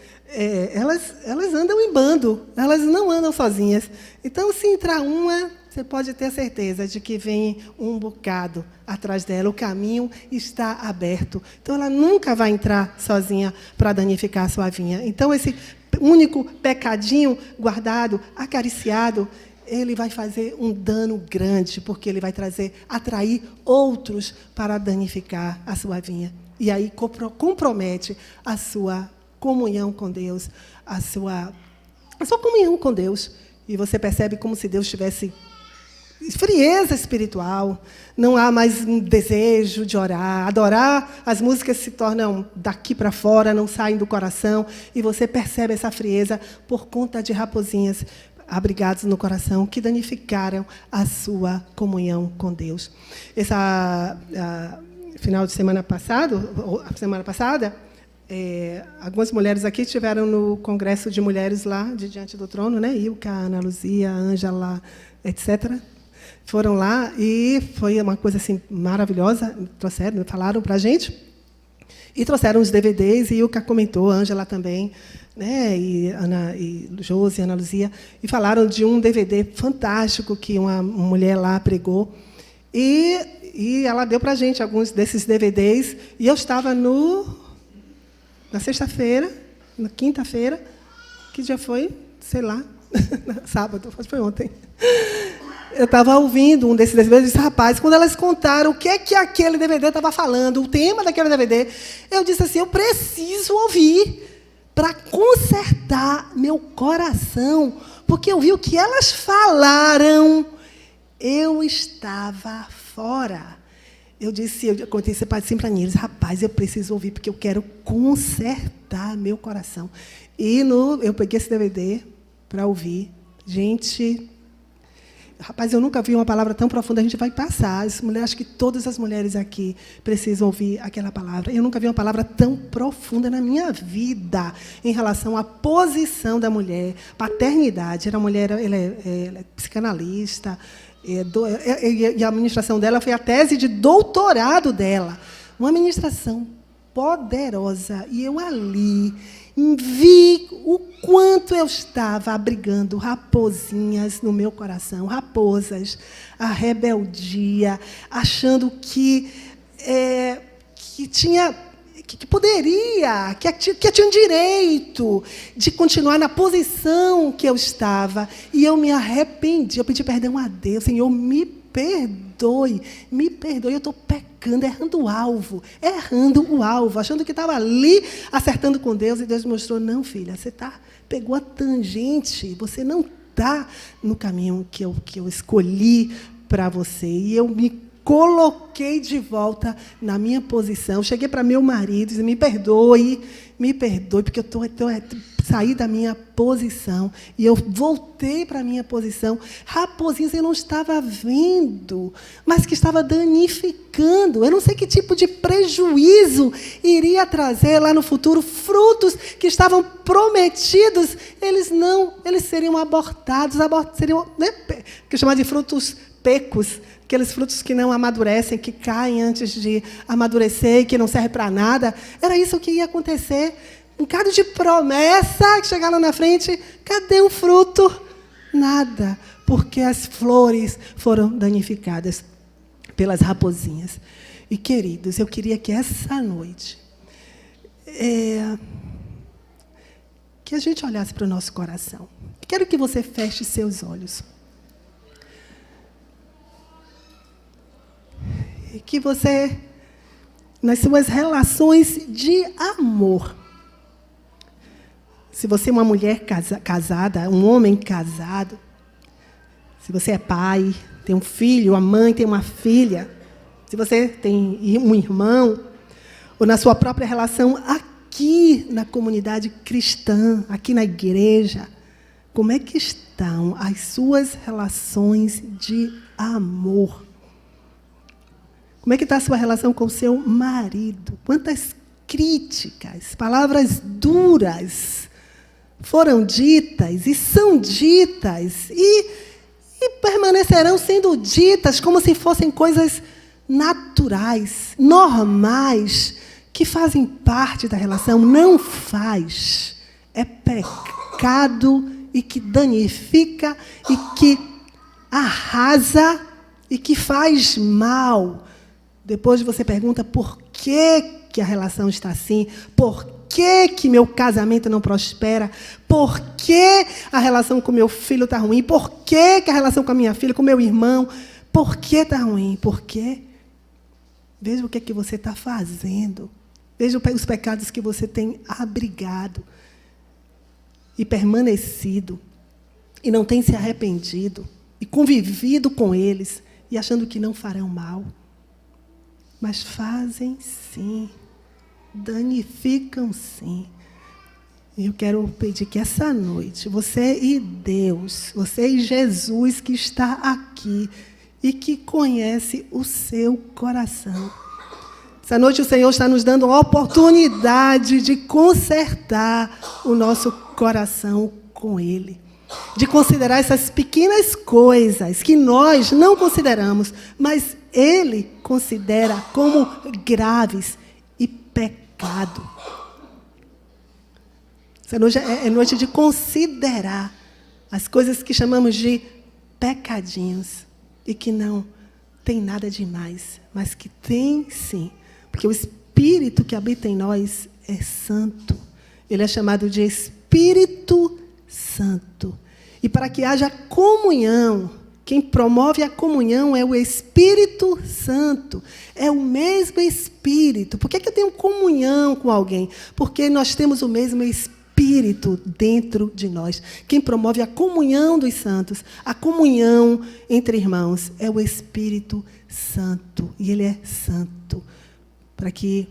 elas andam em bando, elas não andam sozinhas, então se entrar uma, você pode ter certeza de que vem um bocado atrás dela. O caminho está aberto. Então, ela nunca vai entrar sozinha para danificar a sua vinha. Então, esse único pecadinho guardado, acariciado, ele vai fazer um dano grande, porque ele vai atrair outros para danificar a sua vinha. E aí compromete a sua comunhão com Deus, a sua comunhão com Deus. E você percebe como se Deus tivesse frieza espiritual, não há mais um desejo de orar, adorar, as músicas se tornam daqui para fora, não saem do coração, e você percebe essa frieza por conta de raposinhas abrigados no coração que danificaram a sua comunhão com Deus. Final de semana passada, algumas mulheres aqui estiveram no Congresso de Mulheres lá, de Diante do Trono, né? Ilka, Ana Luzia, Ângela, etc., foram lá e foi uma coisa assim maravilhosa. Falaram para a gente e trouxeram os DVDs, e Ilka comentou, a Ângela também, né, e Ana, e Josi, Ana Luzia, e falaram de um DVD fantástico que uma mulher lá pregou, e ela deu para a gente alguns desses DVDs, e eu estava na sexta-feira, na quinta-feira, que dia foi? Sei lá, sábado, acho que foi ontem. Eu estava ouvindo um desses DVDs e disse, rapaz, quando elas contaram o que aquele DVD estava falando, o tema daquele DVD, eu disse assim, eu preciso ouvir para consertar meu coração, porque eu vi o que elas falaram, eu estava fora. Eu contei isso assim para Nils, rapaz, eu preciso ouvir, porque eu quero consertar meu coração. E eu peguei esse DVD para ouvir. Gente, rapaz, eu nunca vi uma palavra tão profunda, a gente vai passar. Acho que todas as mulheres aqui precisam ouvir aquela palavra. Eu nunca vi uma palavra tão profunda na minha vida em relação à posição da mulher, paternidade. A mulher ela é psicanalista, e a ministração dela foi a tese de doutorado dela. Uma ministração poderosa. E eu ali vi o quanto eu estava abrigando raposinhas no meu coração, raposas, a rebeldia, achando que poderia, que tinha direito de continuar na posição que eu estava. E eu me arrependi, eu pedi perdão a Deus, Senhor, me perdoe, eu estou pecando, errando o alvo, achando que estava ali acertando com Deus, e Deus me mostrou, não, filha, você pegou a tangente, você não está no caminho que eu escolhi para você. E eu me coloquei de volta na minha posição, cheguei para meu marido e disse, me perdoe, porque eu saí da minha posição, e eu voltei para a minha posição. Raposinhas eu não estava vendo, mas que estava danificando. Eu não sei que tipo de prejuízo iria trazer lá no futuro. Frutos que estavam prometidos, eles seriam abortados, seriam, né, que chamar de frutos pecos, aqueles frutos que não amadurecem, que caem antes de amadurecer e que não servem para nada. Era isso que ia acontecer. Um bocado de promessa, que chegar lá na frente, cadê o fruto? Nada, porque as flores foram danificadas pelas raposinhas. E, queridos, eu queria que essa noite, que a gente olhasse para o nosso coração. Quero que você feche seus olhos. E que você nas suas relações de amor. Se você é uma mulher casada, um homem casado, se você é pai, tem um filho, a mãe tem uma filha, se você tem um irmão, ou na sua própria relação aqui na comunidade cristã, aqui na igreja, como é que estão as suas relações de amor? Como é que está a sua relação com o seu marido? Quantas críticas, palavras duras foram ditas e são ditas e permanecerão sendo ditas como se fossem coisas naturais, normais, que fazem parte da relação. Não faz. É pecado e que danifica e que arrasa e que faz mal. Depois você pergunta por que a relação está assim, por que meu casamento não prospera, por que a relação com meu filho está ruim, por que a relação com a minha filha, com meu irmão, por que está ruim? Por quê? Veja o que é que você está fazendo. Veja os pecados que você tem abrigado e permanecido e não tem se arrependido e convivido com eles e achando que não farão mal. Mas fazem sim, danificam sim. Eu quero pedir que essa noite, você e Deus, você e Jesus que está aqui e que conhece o seu coração. Essa noite o Senhor está nos dando a oportunidade de consertar o nosso coração com Ele. De considerar essas pequenas coisas que nós não consideramos, mas Ele considera como graves e pecado. Essa noite é noite de considerar as coisas que chamamos de pecadinhos e que não tem nada demais, mas que tem sim, porque o Espírito que habita em nós é santo. Ele é chamado de Espírito Santo. E para que haja comunhão, quem promove a comunhão é o Espírito Santo. É o mesmo Espírito. Por que eu tenho comunhão com alguém? Porque nós temos o mesmo Espírito dentro de nós. Quem promove a comunhão dos santos, a comunhão entre irmãos, é o Espírito Santo. E Ele é santo. Para que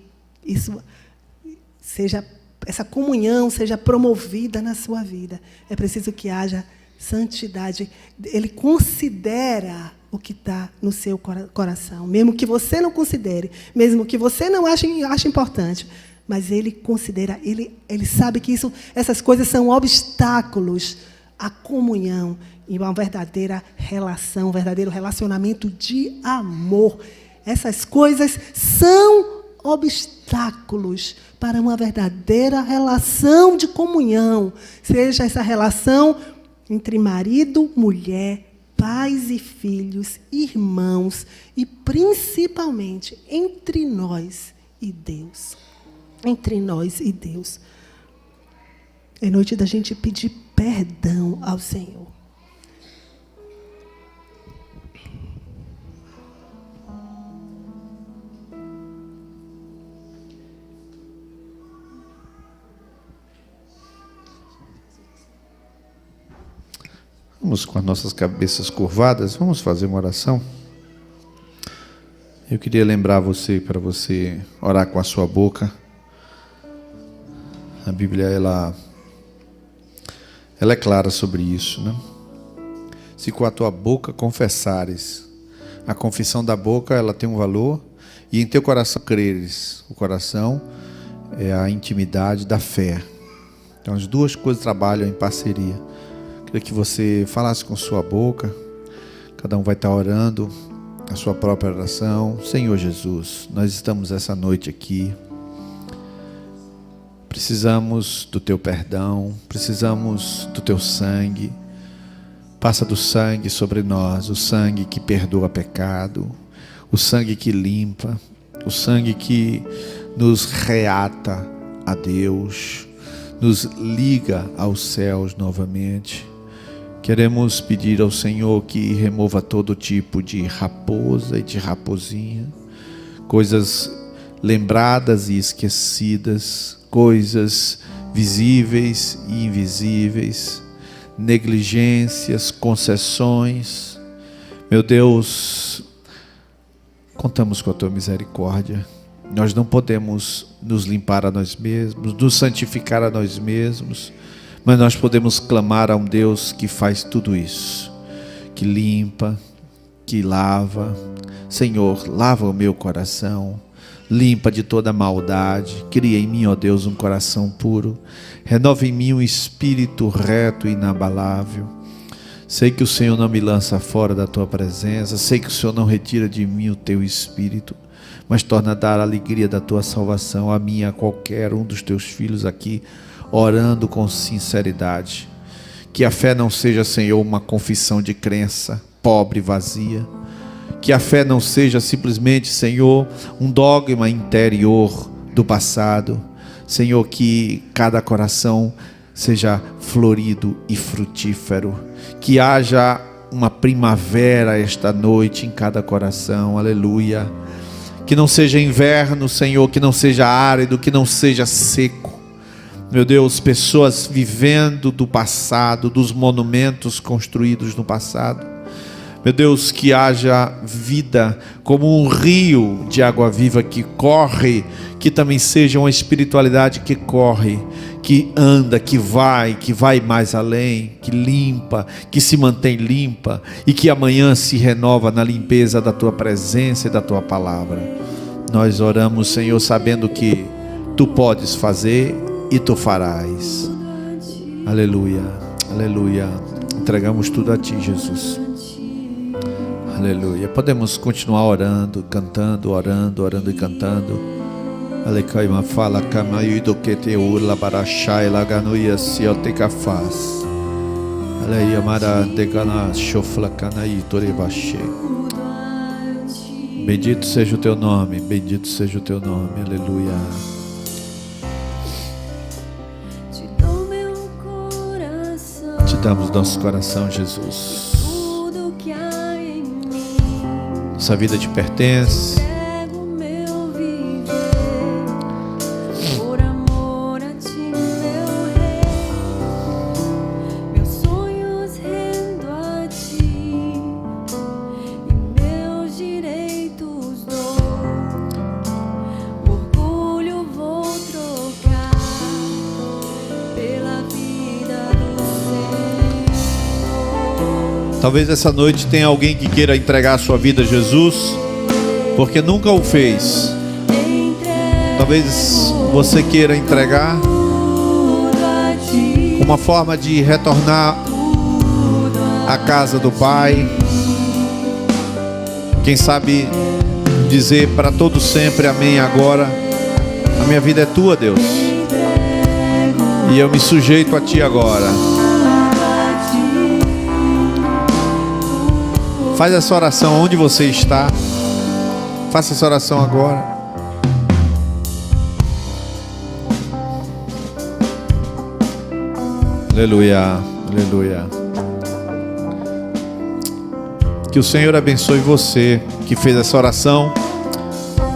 essa comunhão seja promovida na sua vida, é preciso que haja santidade. Ele considera o que está no seu coração, mesmo que você não considere, mesmo que você não ache importante, mas Ele considera, Ele sabe que essas coisas são obstáculos à comunhão e a uma verdadeira relação, um verdadeiro relacionamento de amor. Essas coisas são obstáculos para uma verdadeira relação de comunhão, seja essa relação entre marido, mulher, pais e filhos, irmãos e principalmente entre nós e Deus. Entre nós e Deus. É noite da gente pedir perdão ao Senhor. Vamos com as nossas cabeças curvadas, vamos fazer uma oração. Eu queria lembrar você, para você orar com a sua boca. A Bíblia, ela é clara sobre isso, né? Se com a tua boca confessares, a confissão da boca, ela tem um valor, e em teu coração creres. O coração é a intimidade da fé. Então as duas coisas trabalham em parceria. Queria que você falasse com sua boca. Cada um vai estar orando a sua própria oração. Senhor Jesus, nós estamos essa noite aqui. Precisamos do teu perdão, precisamos do teu sangue. Passa do sangue sobre nós, o sangue que perdoa pecado, o sangue que limpa, o sangue que nos reata a Deus, nos liga aos céus novamente. Queremos pedir ao Senhor que remova todo tipo de raposa e de raposinha, coisas lembradas e esquecidas, coisas visíveis e invisíveis, negligências, concessões. Meu Deus, contamos com a tua misericórdia. Nós não podemos nos limpar a nós mesmos, nos santificar a nós mesmos, mas nós podemos clamar a um Deus que faz tudo isso, que limpa, que lava. Senhor, lava o meu coração, limpa de toda maldade, cria em mim, ó Deus, um coração puro, renova em mim um espírito reto e inabalável. Sei que o Senhor não me lança fora da tua presença, sei que o Senhor não retira de mim o teu espírito, mas torna a dar a alegria da tua salvação a mim e a qualquer um dos teus filhos aqui, orando com sinceridade. Que a fé não seja, Senhor, uma confissão de crença pobre e vazia. Que a fé não seja simplesmente, Senhor, um dogma interior do passado. Senhor, que cada coração seja florido e frutífero. Que haja uma primavera esta noite em cada coração. Aleluia. Que não seja inverno, Senhor, que não seja árido, que não seja seco. Meu Deus, pessoas vivendo do passado, dos monumentos construídos no passado. Meu Deus, que haja vida como um rio de água viva que corre, que também seja uma espiritualidade que corre, que anda, que vai mais além, que limpa, que se mantém limpa e que amanhã se renova na limpeza da tua presença e da tua palavra. Nós oramos, Senhor, sabendo que tu podes fazer e tu farás. Aleluia, aleluia. Entregamos tudo a ti, Jesus. Aleluia. Podemos continuar orando, cantando, orando e cantando. Alecaima fala camaido que te urla barachai laganuia siotecafaz. Aleia mara degana shofla canai torevache. Bendito seja o teu nome, bendito seja o teu nome. Aleluia. Te damos nosso coração, Jesus. Nossa vida te pertence. Talvez essa noite tenha alguém que queira entregar a sua vida a Jesus, porque nunca o fez. Talvez você queira entregar uma forma de retornar à casa do Pai. Quem sabe dizer para todo sempre amém agora. A minha vida é tua, Deus, e eu me sujeito a ti agora. Faz essa oração onde você está. Faça essa oração agora. Aleluia, aleluia. Que o Senhor abençoe você que fez essa oração,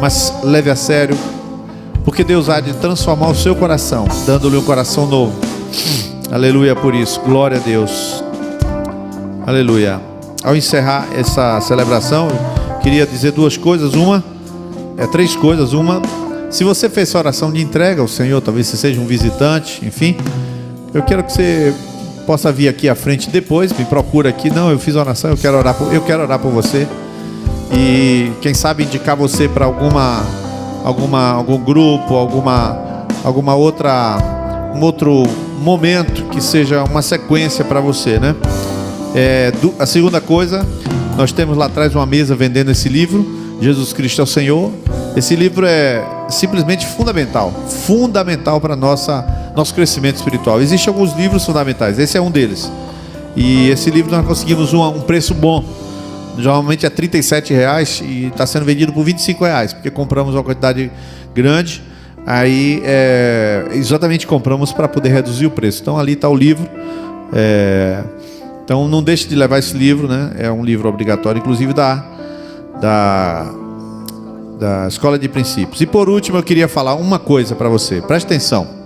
mas leve a sério, porque Deus há de transformar o seu coração, dando-lhe um coração novo. Aleluia por isso, glória a Deus. Aleluia. Ao encerrar essa celebração, eu queria dizer três coisas. Uma, se você fez essa oração de entrega ao Senhor, talvez você seja um visitante, enfim, eu quero que você possa vir aqui à frente depois, me procura aqui. Não, eu fiz a oração, eu quero orar por você. E quem sabe indicar você para algum grupo, alguma outra, um outro momento que seja uma sequência para você, né? A segunda coisa, nós temos lá atrás uma mesa vendendo esse livro, Jesus Cristo é o Senhor. Esse livro é simplesmente fundamental para nosso crescimento espiritual. Existem alguns livros fundamentais, esse é um deles. E esse livro nós conseguimos um preço bom. Normalmente é R$37 e está sendo vendido por R$25, porque compramos uma quantidade grande. Aí exatamente compramos para poder reduzir o preço. Então ali está o livro. Então não deixe de levar esse livro, né? É um livro obrigatório, inclusive da da escola de princípios. E por último eu queria falar uma coisa para você, preste atenção.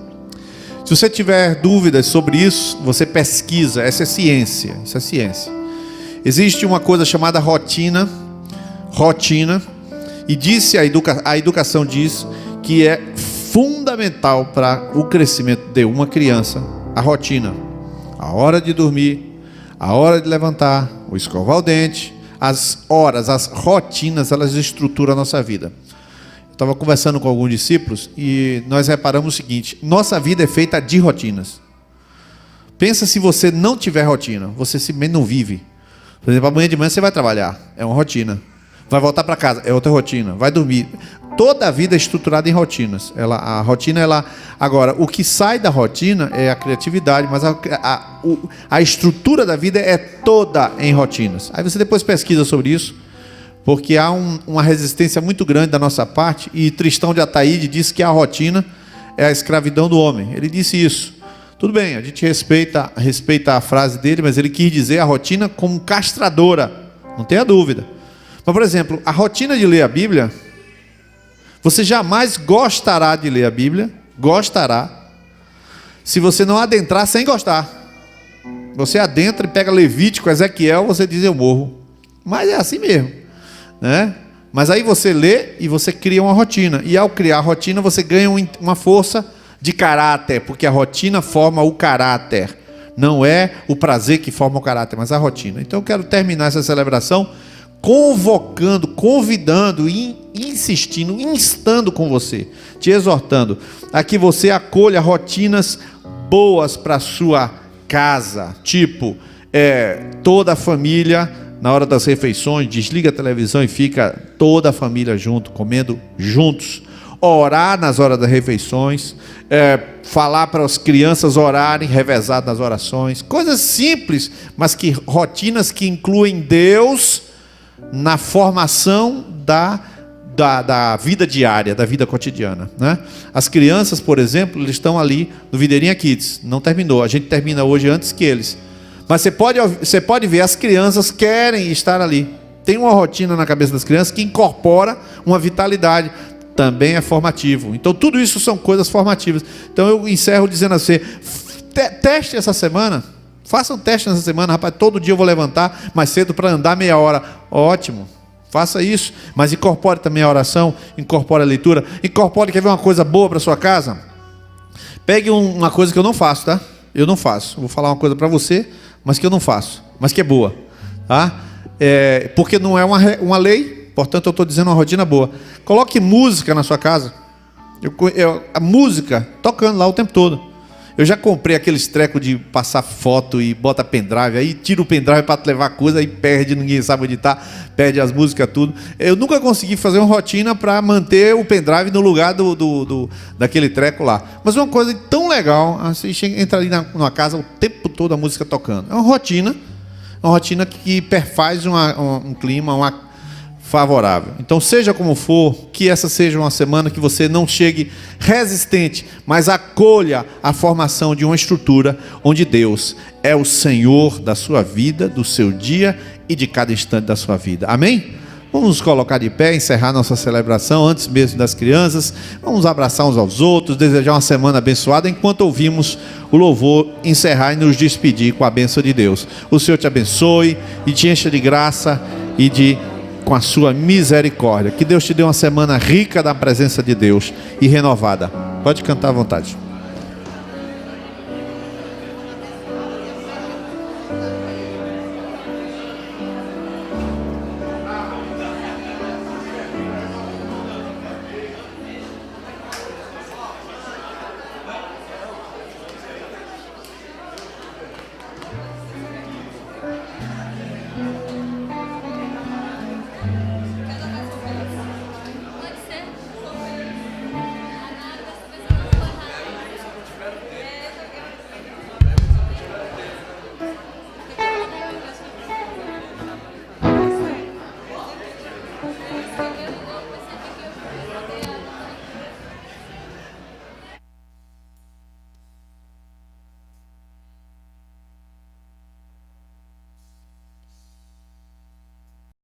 Se você tiver dúvidas sobre isso, você pesquisa, essa é ciência, isso é ciência. Existe uma coisa chamada rotina, e a educação diz que é fundamental para o crescimento de uma criança, a rotina. A hora de dormir, a hora de levantar, o escovar o dente, as horas, as rotinas, elas estruturam a nossa vida. Eu estava conversando com alguns discípulos e nós reparamos o seguinte: nossa vida é feita de rotinas. Pensa se você não tiver rotina, você simplesmente não vive. Por exemplo, amanhã de manhã você vai trabalhar, é uma rotina. Vai voltar para casa, é outra rotina. Vai dormir. Toda a vida é estruturada em rotinas. A rotina, agora, o que sai da rotina é a criatividade, mas a estrutura da vida é toda em rotinas. Aí você depois pesquisa sobre isso, porque há uma resistência muito grande da nossa parte, e Tristão de Ataíde disse que a rotina é a escravidão do homem. Ele disse isso. Tudo bem, a gente respeita a frase dele, mas ele quis dizer a rotina como castradora, não tenha dúvida. Mas, por exemplo, a rotina de ler a Bíblia, você jamais gostará de ler a Bíblia, se você não adentrar sem gostar. Você adentra e pega Levítico, Ezequiel, você diz eu morro. Mas é assim mesmo, né? Mas aí você lê e você cria uma rotina. E ao criar a rotina, você ganha uma força de caráter, porque a rotina forma o caráter. Não é o prazer que forma o caráter, mas a rotina. Então eu quero terminar essa celebração convocando, convidando, insistindo, instando com você, te exortando a que você acolha rotinas boas para a sua casa, tipo, toda a família, na hora das refeições, desliga a televisão e fica toda a família junto, comendo juntos, orar nas horas das refeições, falar para as crianças orarem, revezar nas orações, coisas simples, mas que rotinas que incluem Deus na formação da vida diária, da vida cotidiana, né? As crianças, por exemplo, eles estão ali no Videirinha Kids, não terminou, a gente termina hoje antes que eles, mas você pode ver, as crianças querem estar ali, tem uma rotina na cabeça das crianças que incorpora uma vitalidade, também é formativo. Então tudo isso são coisas formativas. Então eu encerro dizendo a você, teste essa semana. Faça um teste nessa semana, rapaz, todo dia eu vou levantar mais cedo para andar meia hora. Ótimo, faça isso, mas incorpore também a oração, incorpore a leitura, incorpore, quer ver uma coisa boa para sua casa? Pegue uma coisa que eu não faço, tá? Eu não faço, vou falar uma coisa para você, mas que eu não faço, mas que é boa, tá? Porque não é uma lei, portanto eu estou dizendo uma rotina boa. Coloque música na sua casa, a música tocando lá o tempo todo. Eu já comprei aqueles trecos de passar foto e bota pendrive, aí tira o pendrive para levar coisa, aí perde, ninguém sabe onde está, perde as músicas, tudo. Eu nunca consegui fazer uma rotina para manter o pendrive no lugar daquele treco lá. Mas uma coisa tão legal, você entra ali numa casa o tempo todo a música tocando. É uma rotina que perfaz um clima, favorável. Então, seja como for, que essa seja uma semana que você não chegue resistente, mas acolha a formação de uma estrutura onde Deus é o Senhor da sua vida, do seu dia e de cada instante da sua vida. Amém? Vamos nos colocar de pé, encerrar nossa celebração antes mesmo das crianças. Vamos abraçar uns aos outros, desejar uma semana abençoada enquanto ouvimos o louvor encerrar e nos despedir com a bênção de Deus. O Senhor te abençoe e te encha de graça e com a sua misericórdia. Que Deus te dê uma semana rica da presença de Deus e renovada. Pode cantar à vontade.